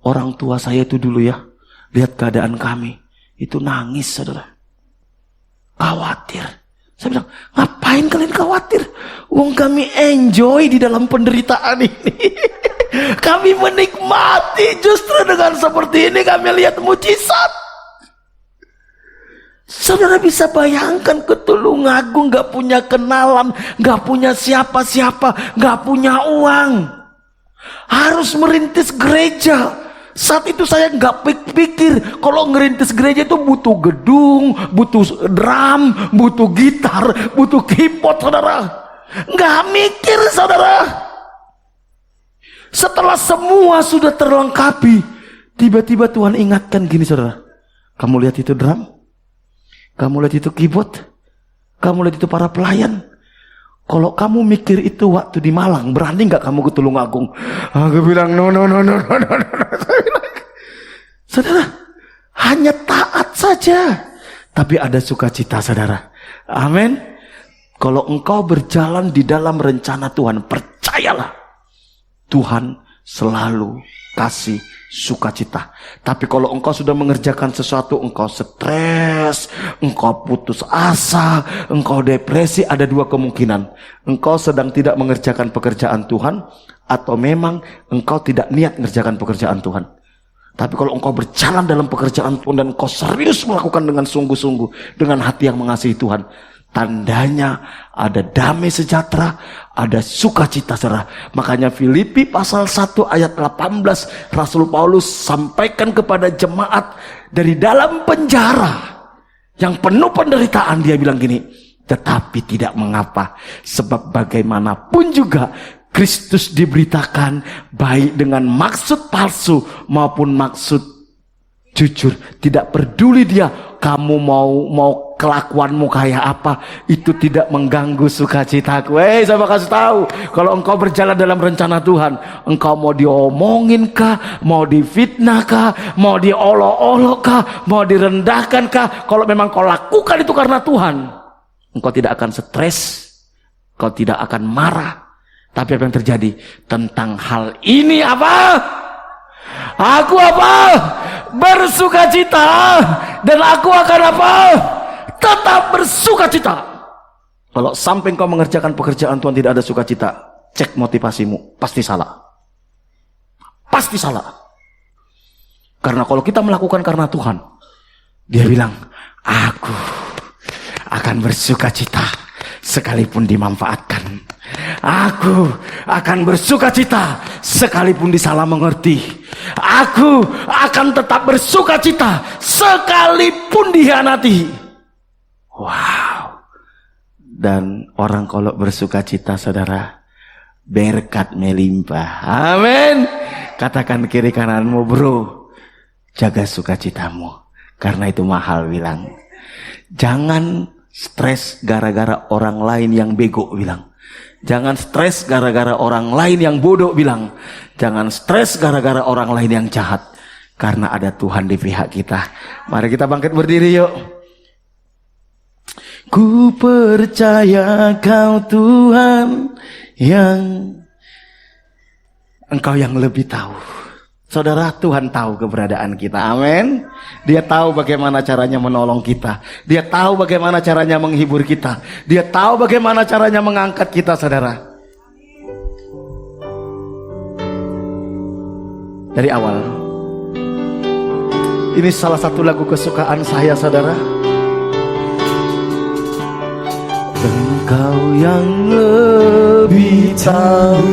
orang tua saya itu dulu ya, lihat keadaan kami, itu nangis saudara. Khawatir. Saya bilang, ngapain kalian khawatir? Wong kami enjoy di dalam penderitaan ini. Kami menikmati, justru dengan seperti ini kami lihat mujizat. Saudara bisa bayangkan ke Tulungagung gak punya kenalan, gak punya siapa-siapa, gak punya uang, harus merintis gereja. Saat itu saya gak pikir kalau ngerintis gereja itu butuh gedung, butuh drum, butuh gitar, butuh keyboard saudara. Gak mikir saudara. Setelah semua sudah terlengkapi, tiba-tiba Tuhan ingatkan gini saudara. Kamu lihat itu drum? Kamu lihat itu keyboard? Kamu lihat itu para pelayan? Kalau kamu mikir itu waktu di Malang, berani nggak kamu ke Tulungagung? Aku bilang no. Saudara, hanya taat saja, tapi ada sukacita saudara. Amin. Kalau engkau berjalan di dalam rencana Tuhan, percayalah, Tuhan selalu kasih sukacita. Tapi kalau engkau sudah mengerjakan sesuatu, engkau stres, engkau putus asa, engkau depresi, ada dua kemungkinan. Engkau sedang tidak mengerjakan pekerjaan Tuhan, atau memang engkau tidak niat mengerjakan pekerjaan Tuhan. Tapi kalau engkau berjalan dalam pekerjaan Tuhan dan engkau serius melakukan dengan sungguh-sungguh, dengan hati yang mengasihi Tuhan, tandanya ada damai sejahtera, ada sukacita saudara. Makanya Filipi pasal 1 ayat 18 Rasul Paulus sampaikan kepada jemaat dari dalam penjara yang penuh penderitaan. Dia bilang gini, tetapi tidak mengapa, sebab bagaimanapun juga Kristus diberitakan, baik dengan maksud palsu maupun maksud jujur. Tidak peduli dia kamu mau kelakuanmu kayak apa, itu tidak mengganggu sukacitaku. Saya kasih tahu, kalau engkau berjalan dalam rencana Tuhan, engkau mau diomongin kah, mau difitnah kah, mau diolok-olok kah, mau direndahkan kah, kalau memang kau lakukan itu karena Tuhan, engkau tidak akan stres, kau tidak akan marah. Tapi apa yang terjadi tentang hal ini apa? Aku apa? Bersukacita. Dan aku akan apa? Tetap bersukacita. Kalau sampai kau mengerjakan pekerjaan Tuhan tidak ada sukacita, cek motivasimu, pasti salah. Pasti salah. Karena kalau kita melakukan karena Tuhan, dia bilang, aku akan bersukacita sekalipun dimanfaatkan. Aku akan bersukacita sekalipun disalah mengerti. Aku akan tetap bersukacita sekalipun dikhianati. Wow. Dan orang kalau bersukacita saudara, berkat melimpah. Amin. Katakan kiri kananmu, bro, jaga sukacitamu, karena itu mahal. Bilang, jangan stres gara-gara orang lain yang bego. Bilang, jangan stres gara-gara orang lain yang bodoh. Bilang, jangan stres gara-gara orang lain yang jahat, karena ada Tuhan di pihak kita. Mari kita bangkit berdiri yuk. Ku percaya Kau Tuhan Engkau yang lebih tahu. Saudara, Tuhan tahu keberadaan kita. Amin. Dia tahu bagaimana caranya menolong kita. Dia tahu bagaimana caranya menghibur kita. Dia tahu bagaimana caranya mengangkat kita, saudara. Dari awal, ini salah satu lagu kesukaan saya, saudara. Engkau yang lebih tahu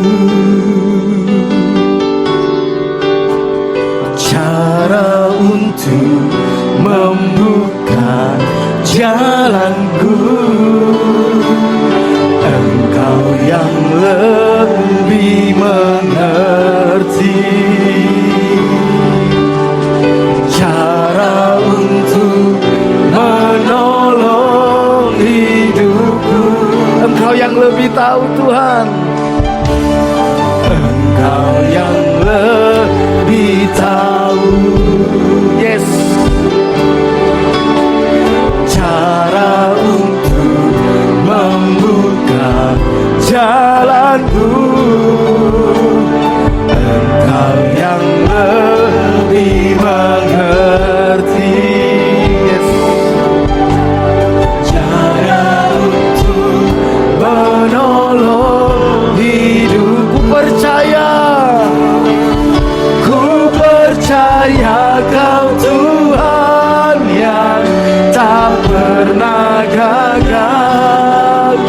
cara untuk membuka jalanku. Engkau yang lebih mengerti cara untuk menolong hidupku. Engkau yang tahu, yes, cara untuk membuka jalanku. Engkau yang lebih mengerti, yes, cara untuk menolong hidupku. Percaya Kau Tuhan yang tak pernah gagal,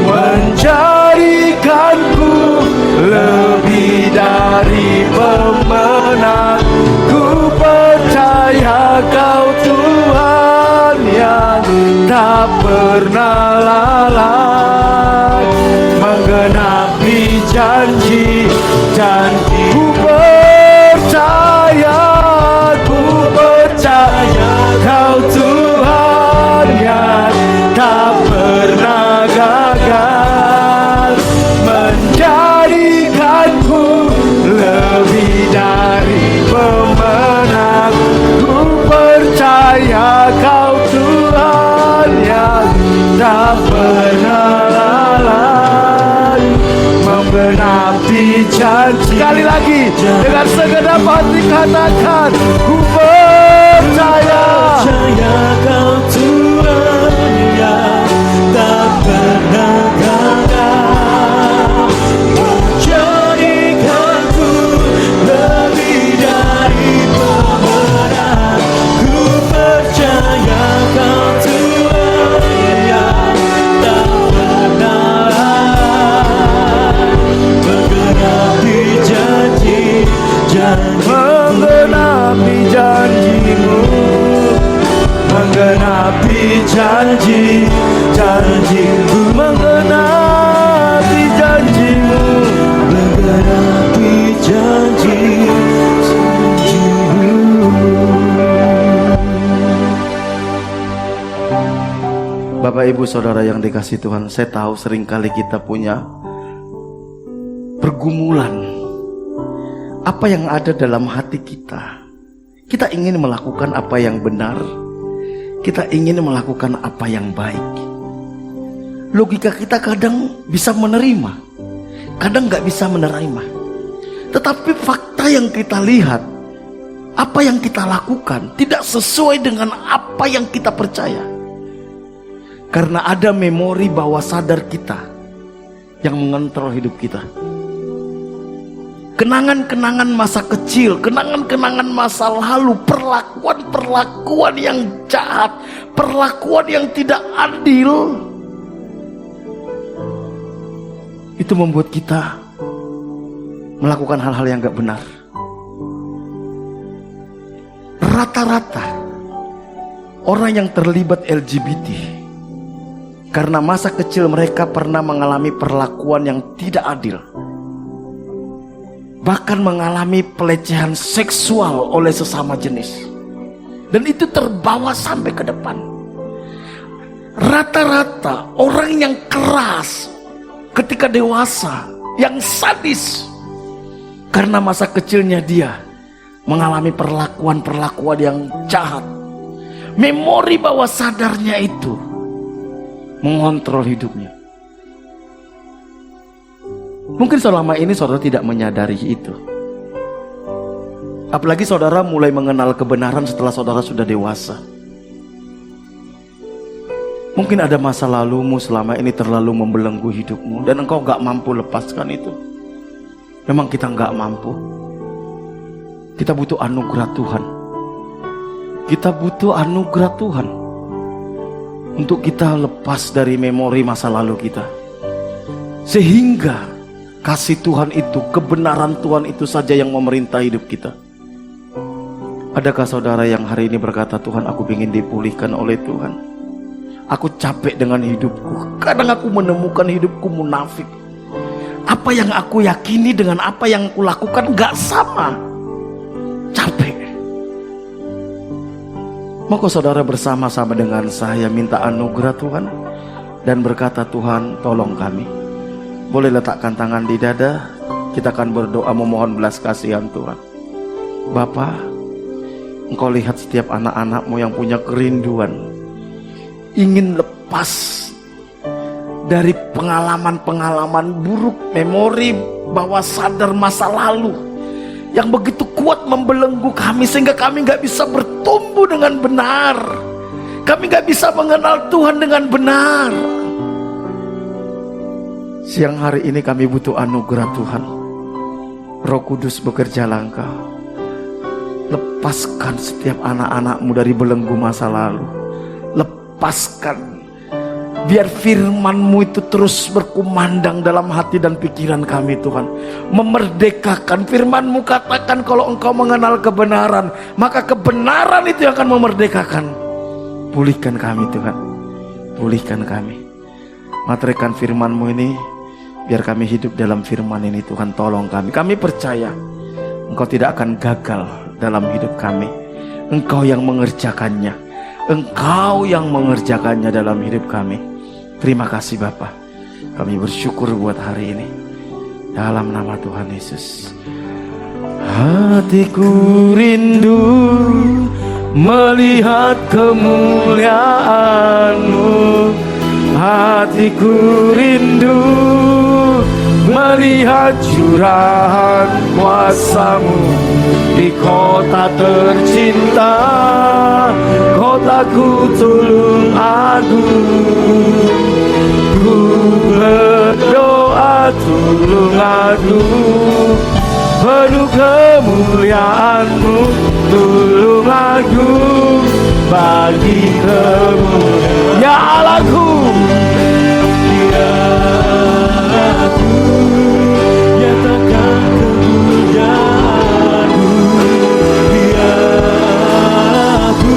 menjadikanku lebih dari pemenang. Ku percaya Kau Tuhan yang tak pernah lalai, menggenapi janji-janji. Ku percaya Kau Tuhan yang tak pernah gagal, menjadikanku lebih dari pemenang. Ku percaya Kau Tuhan yang tak pernah lalai, menggenapi janji. Sekali lagi dengan segenap hati katakan, ku percaya Kau Tuhan yang tak pernah gagal, menjadikanku lebih dari pemenang. Ku percaya Kau Tuhan yang tak pernah lalai, menggenapi janji-janjimu, menggenapi janji-janjimu, menggenapi janjimu, menggenapi janji-janjimu. Bapak Ibu Saudara yang dikasihi Tuhan, saya tahu seringkali kita punya pergumulan. Apa yang ada dalam hati kita, kita ingin melakukan apa yang benar, kita ingin melakukan apa yang baik. Logika kita kadang bisa menerima, kadang gak bisa menerima. Tetapi fakta yang kita lihat, apa yang kita lakukan tidak sesuai dengan apa yang kita percaya. Karena ada memori bawah sadar kita yang mengontrol hidup kita. Kenangan-kenangan masa kecil, kenangan-kenangan masa lalu, perlakuan-perlakuan yang jahat, perlakuan yang tidak adil, itu membuat kita melakukan hal-hal yang gak benar. Rata-rata orang yang terlibat LGBT, karena masa kecil mereka pernah mengalami perlakuan yang tidak adil, bahkan mengalami pelecehan seksual oleh sesama jenis, dan itu terbawa sampai ke depan. Rata-rata orang yang keras ketika dewasa, yang sadis, karena masa kecilnya dia mengalami perlakuan-perlakuan yang jahat. Memori bawah sadarnya itu mengontrol hidupnya. Mungkin selama ini saudara tidak menyadari itu. Apalagi saudara mulai mengenal kebenaran setelah saudara sudah dewasa. Mungkin ada masa lalumu selama ini terlalu membelenggu hidupmu, dan engkau gak mampu lepaskan itu. Memang kita gak mampu. Kita butuh anugerah Tuhan. Kita butuh anugerah Tuhan untuk kita lepas dari memori masa lalu kita, sehingga kasih Tuhan itu, kebenaran Tuhan itu saja yang memerintah hidup kita. Adakah saudara yang hari ini berkata, Tuhan, aku ingin dipulihkan oleh Tuhan. Aku capek dengan hidupku. Kadang aku menemukan hidupku munafik. Apa yang aku yakini dengan apa yang aku lakukan gak sama. Capek. Maka saudara bersama-sama dengan saya minta anugerah Tuhan dan berkata, Tuhan, tolong kami. Boleh letakkan tangan di dada. Kita akan berdoa memohon belas kasihan Tuhan. Bapa, Engkau lihat setiap anak-anak-Mu yang punya kerinduan, ingin lepas dari pengalaman-pengalaman buruk, memori bawah sadar masa lalu yang begitu kuat membelenggu kami, sehingga kami gak bisa bertumbuh dengan benar. Kami gak bisa mengenal Tuhan dengan benar. Siang hari ini kami butuh anugerah Tuhan. Roh Kudus bekerjalah Engkau. Lepaskan setiap anak-anak-Mu dari belenggu masa lalu. Lepaskan. Biar firman-Mu itu terus berkumandang dalam hati dan pikiran kami Tuhan. Memerdekakan. Firman-Mu katakan kalau Engkau mengenal kebenaran, maka kebenaran itu yang akan memerdekakan. Pulihkan kami Tuhan. Pulihkan kami. Materaikan firman-Mu ini, biar kami hidup dalam firman ini Tuhan. Tolong kami. Kami percaya Engkau tidak akan gagal dalam hidup kami. Engkau yang mengerjakannya. Engkau yang mengerjakannya dalam hidup kami. Terima kasih Bapa. Kami bersyukur buat hari ini. Dalam nama Tuhan Yesus. Hatiku rindu melihat kemuliaan-Mu. Hatiku rindu melihat curahan kuasa-Mu di kota tercinta, kotaku tulung agung. Ku berdoa tulung agung, penuh kemuliaan-Mu, tulung agung bagi kemuliaan. Ya Allahku, ya aku nyatakan kemuliaan-Mu. Ya aku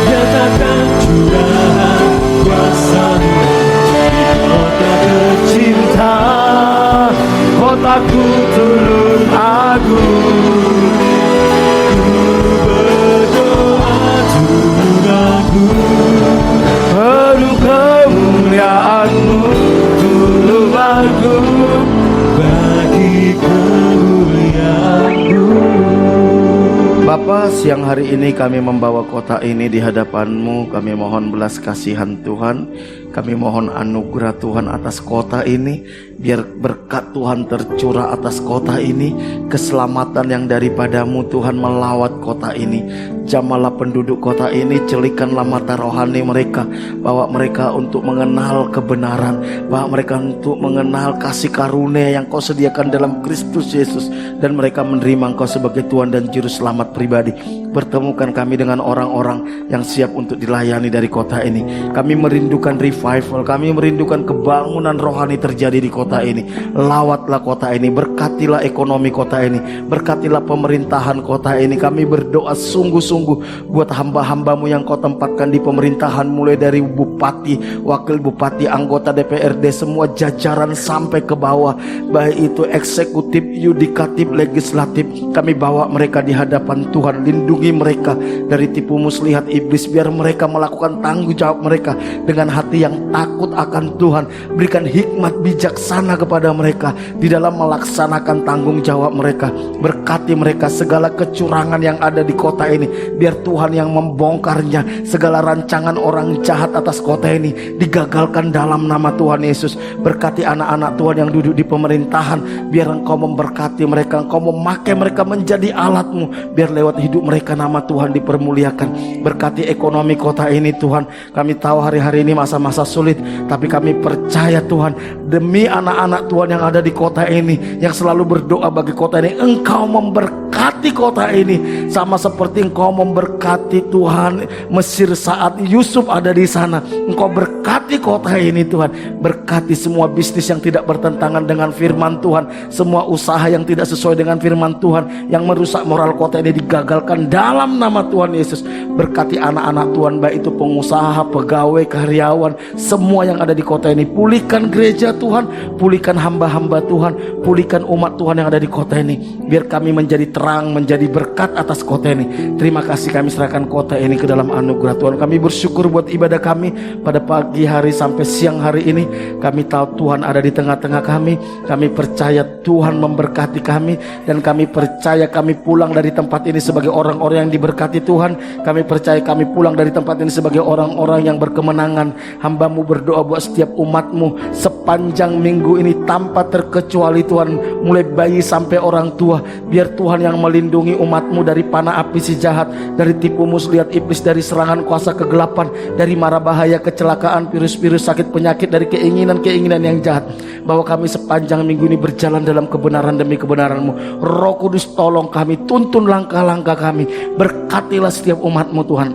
nyatakan curahan kuasa-Mu di kota tercinta, kotaku tulung agung. Ku berdoa tulung agung, penuh kemuliaan-Mu, tulung agung bagi kemuliaan-Mu. Bapa, siang hari ini kami membawa kota ini di hadapan-Mu. Kami mohon belas kasihan Tuhan. Kami mohon anugerah Tuhan atas kota ini. Biar berkat Tuhan tercurah atas kota ini. Keselamatan yang daripada-Mu Tuhan melawat kota ini. Jamalah penduduk kota ini, celikanlah mata rohani mereka. Bawa mereka untuk mengenal kebenaran. Bawa mereka untuk mengenal kasih karunia yang Kau sediakan dalam Kristus Yesus. Dan mereka menerima Engkau sebagai Tuhan dan Juru Selamat pribadi. Pertemukan kami dengan orang-orang yang siap untuk dilayani dari kota ini. Kami merindukan revival, kami merindukan kebangunan rohani terjadi di kota ini. Lawatlah kota ini, berkatilah ekonomi kota ini, berkatilah pemerintahan kota ini. Kami berdoa sungguh-sungguh buat hamba-hamba-Mu yang Kau tempatkan di pemerintahan, mulai dari bupati, wakil bupati, anggota DPRD, semua jajaran sampai ke bawah, baik itu eksekutif, yudikatif, legislatif. Kami bawa mereka di hadapan Tuhan. Lindungi mereka dari tipu muslihat iblis. Biar mereka melakukan tanggung jawab mereka dengan hati yang takut akan Tuhan. Berikan hikmat bijaksana kepada mereka di dalam melaksanakan tanggung jawab mereka. Berkati mereka segala kecurangan yang ada di kota ini. Biar Tuhan yang membongkarnya. Segala rancangan orang jahat atas kota ini digagalkan dalam nama Tuhan Yesus. Berkati anak-anak Tuhan yang duduk di pemerintahan. Biar Engkau memberkati mereka. Engkau memakai mereka menjadi alat-Mu. Biar lewat hidup mereka nama Tuhan dipermuliakan. Berkati ekonomi kota ini Tuhan. Kami tahu hari-hari ini masa-masa sulit, tapi kami percaya Tuhan, demi anak-anak Tuhan yang ada di kota ini, yang selalu berdoa bagi kota ini, Engkau memberkati kota ini. Sama seperti Engkau memberkati Tuhan Mesir saat Yusuf ada di sana. Engkau berkati kota ini Tuhan. Berkati semua bisnis yang tidak bertentangan dengan firman Tuhan. Semua usaha yang tidak sesuai dengan firman Tuhan, yang merusak moral kota ini digagalkan dalam nama Tuhan Yesus. Berkati anak-anak Tuhan, baik itu pengusaha, pegawai, karyawan, semua yang ada di kota ini. Pulihkan gereja Tuhan, pulihkan hamba-hamba Tuhan, pulihkan umat Tuhan yang ada di kota ini. Biar kami menjadi terang, menjadi berkat atas kota ini. Terima kasih, kami serahkan kota ini ke dalam anugerah Tuhan. Kami bersyukur buat ibadah kami pada pagi hari sampai siang hari ini. Kami tahu Tuhan ada di tengah-tengah kami. Kami percaya Tuhan memberkati kami, dan kami percaya kami pulang dari tempat ini sebagai orang-orang yang diberkati Tuhan. Kami percaya kami pulang dari tempat ini sebagai orang-orang yang berkemenangan. Hamba-Mu berdoa buat setiap umat-Mu sepanjang minggu ini tanpa terkecuali Tuhan, mulai bayi sampai orang tua. Biar Tuhan yang melindungi umat-Mu dari panah api si jahat, dari tipu muslihat iblis, dari serangan kuasa kegelapan, dari mara bahaya, kecelakaan, virus-virus, sakit, penyakit, dari keinginan-keinginan yang jahat. Bahwa kami sepanjang minggu ini berjalan dalam kebenaran demi kebenaran-Mu. Roh Kudus tolong kami, tuntun langkah-langkah kami. Berkatilah setiap umat-Mu Tuhan.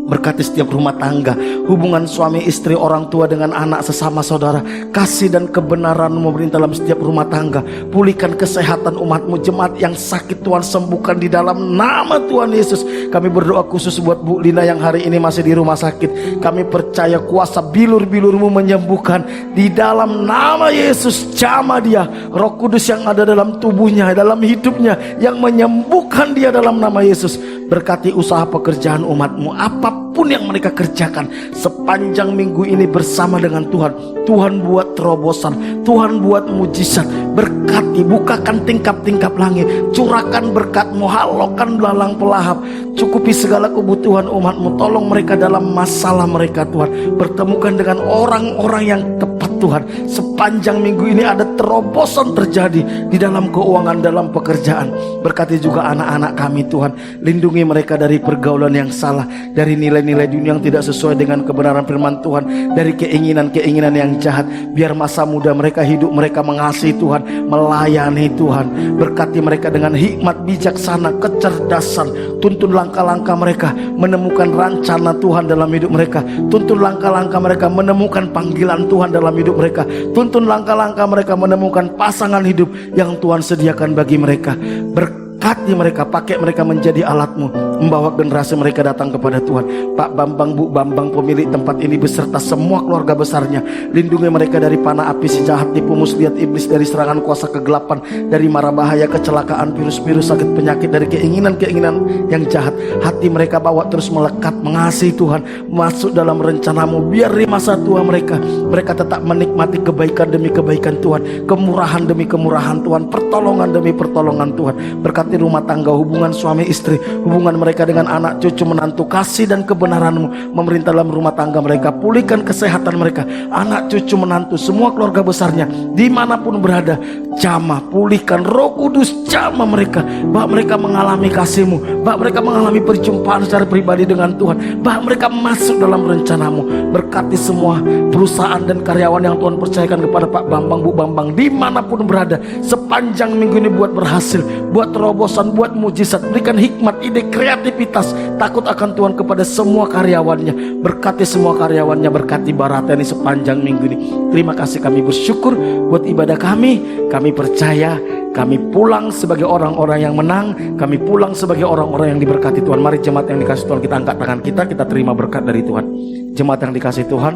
Berkati setiap rumah tangga, hubungan suami istri, orang tua dengan anak, sesama saudara. Kasih dan kebenaran-Mu memerintah dalam setiap rumah tangga. Pulihkan kesehatan umat-Mu, jemaat yang sakit Tuhan sembuhkan di dalam nama Tuhan Yesus. Kami berdoa khusus buat Bu Lina yang hari ini masih di rumah sakit. Kami percaya kuasa bilur-bilur-Mu menyembuhkan di dalam nama Yesus. Jamah dia, Roh Kudus yang ada dalam tubuhnya, dalam hidupnya, yang menyembuhkan dia dalam nama Yesus. Berkati usaha pekerjaan umat-Mu, apapun yang mereka kerjakan sepanjang minggu ini bersama dengan Tuhan. Tuhan buat terobosan, Tuhan buat mujizat. Berkati, bukakan tingkap-tingkap langit, curahkan berkat-Mu, halaukan belalang pelahap. Cukupi segala kebutuhan umat-Mu. Tolong mereka dalam masalah mereka Tuhan. Pertemukan dengan orang-orang yang tepat Tuhan. Sepanjang minggu ini ada terobosan terjadi di dalam keuangan, dalam pekerjaan. Berkati juga anak-anak kami Tuhan. Lindungi mereka dari pergaulan yang salah, dari nilai-nilai dunia yang tidak sesuai dengan kebenaran firman Tuhan, dari keinginan-keinginan yang jahat. Biar masa muda mereka, hidup mereka mengasihi Tuhan, melayani Tuhan. Berkati mereka dengan hikmat, bijaksana, kecerdasan. Tuntun langkah-langkah mereka menemukan rencana Tuhan dalam hidup mereka. Tuntun langkah-langkah mereka menemukan panggilan Tuhan dalam hidup mereka. Tuntun langkah-langkah mereka menemukan pasangan hidup yang Tuhan sediakan bagi mereka. Berkati mereka, pakai mereka menjadi alat-Mu, membawa generasi mereka datang kepada Tuhan. Pak Bambang, Bu Bambang, pemilik tempat ini beserta semua keluarga besarnya, lindungi mereka dari panah api si jahat, tipu muslihat iblis, dari serangan kuasa kegelapan, dari mara bahaya, kecelakaan, virus-virus, sakit, penyakit, dari keinginan-keinginan yang jahat. Hati mereka bawa terus melekat mengasihi Tuhan, masuk dalam rencana-Mu. Biar di masa tua mereka tetap menikmati kebaikan demi kebaikan Tuhan, kemurahan demi kemurahan Tuhan, pertolongan demi pertolongan Tuhan. Berkati rumah tangga, hubungan suami istri, hubungan mereka dengan anak cucu menantu. Kasih dan kebenaran-Mu memerintah dalam rumah tangga mereka. Pulihkan kesehatan mereka, anak cucu menantu, semua keluarga besarnya dimanapun berada. Jamah, pulihkan Roh Kudus, jamah mereka. Bahwa mereka mengalami kasih-Mu, bahwa mereka mengalami perjumpaan secara pribadi dengan Tuhan, bahwa mereka masuk dalam rencana-Mu. Berkati semua perusahaan dan karyawan yang Tuhan percayakan kepada Pak Bambang, Bu Bambang, dimanapun berada sepanjang minggu ini, buat berhasil, buat terobosan, buat mujizat. Berikan hikmat, ide, kreativitas, takut akan Tuhan kepada semua karyawannya. Berkati semua karyawannya, berkati Barata ini sepanjang minggu ini. Terima kasih, kami bersyukur buat ibadah kami. Kami percaya kami pulang sebagai orang-orang yang menang. Kami pulang sebagai orang-orang yang diberkati Tuhan. Mari jemaat yang dikasih Tuhan, kita angkat tangan kita terima berkat dari Tuhan. Jemaat yang dikasih Tuhan,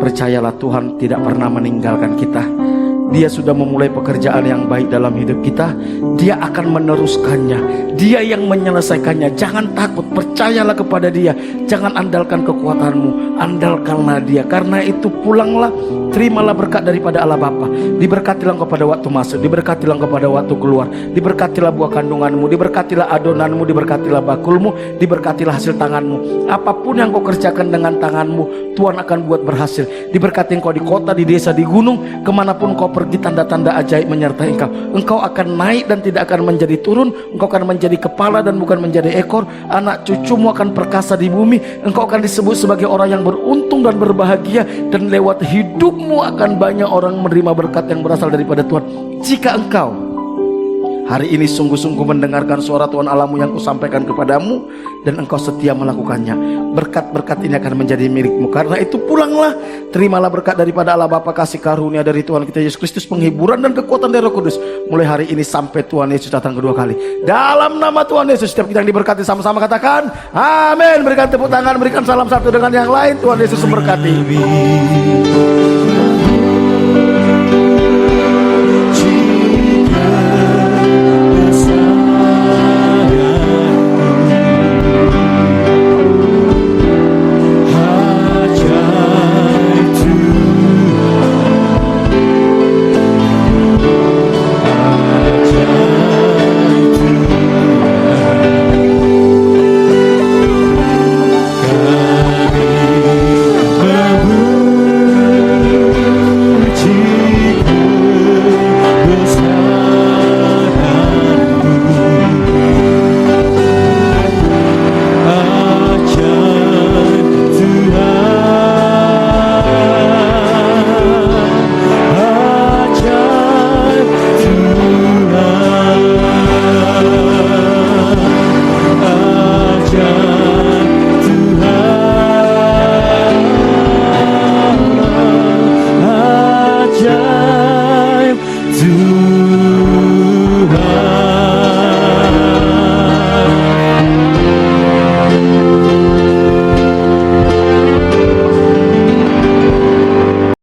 percayalah Tuhan tidak pernah meninggalkan kita. Dia sudah memulai pekerjaan yang baik dalam hidup kita. Dia akan meneruskannya. Dia yang menyelesaikannya. Jangan takut, percayalah kepada Dia. Jangan andalkan kekuatanmu, andalkanlah Dia. Karena itu pulanglah, terimalah berkat daripada Allah Bapa. Diberkatilah engkau pada waktu masuk, diberkatilah engkau pada waktu keluar, diberkatilah buah kandunganmu, diberkatilah adonanmu, diberkatilah bakulmu, diberkatilah hasil tanganmu. Apapun yang kau kerjakan dengan tanganmu, Tuhan akan buat berhasil. Diberkati engkau di kota, di desa, di gunung, kemanapun kau pergi, tanda-tanda ajaib menyertai engkau. Engkau akan naik dan tidak akan menjadi turun. Engkau akan menjadi kepala dan bukan menjadi ekor. Anak cucumu akan perkasa di bumi. Engkau akan disebut sebagai orang yang beruntung dan berbahagia. Dan lewat hidupmu akan banyak orang menerima berkat yang berasal daripada Tuhan. Jika engkau Hari ini sungguh-sungguh mendengarkan suara Tuhan Allahmu yang kusampaikan kepadamu, dan engkau setia melakukannya. Berkat-berkat ini akan menjadi milikmu. Karena itu pulanglah, terimalah berkat daripada Allah Bapa, kasih karunia dari Tuhan kita Yesus Kristus, penghiburan dan kekuatan dari Roh Kudus, mulai hari ini sampai Tuhan Yesus datang kedua kali. Dalam nama Tuhan Yesus, setiap kita yang diberkati sama-sama katakan amin. Berikan tepuk tangan, berikan salam satu dengan yang lain. Tuhan Yesus memberkati.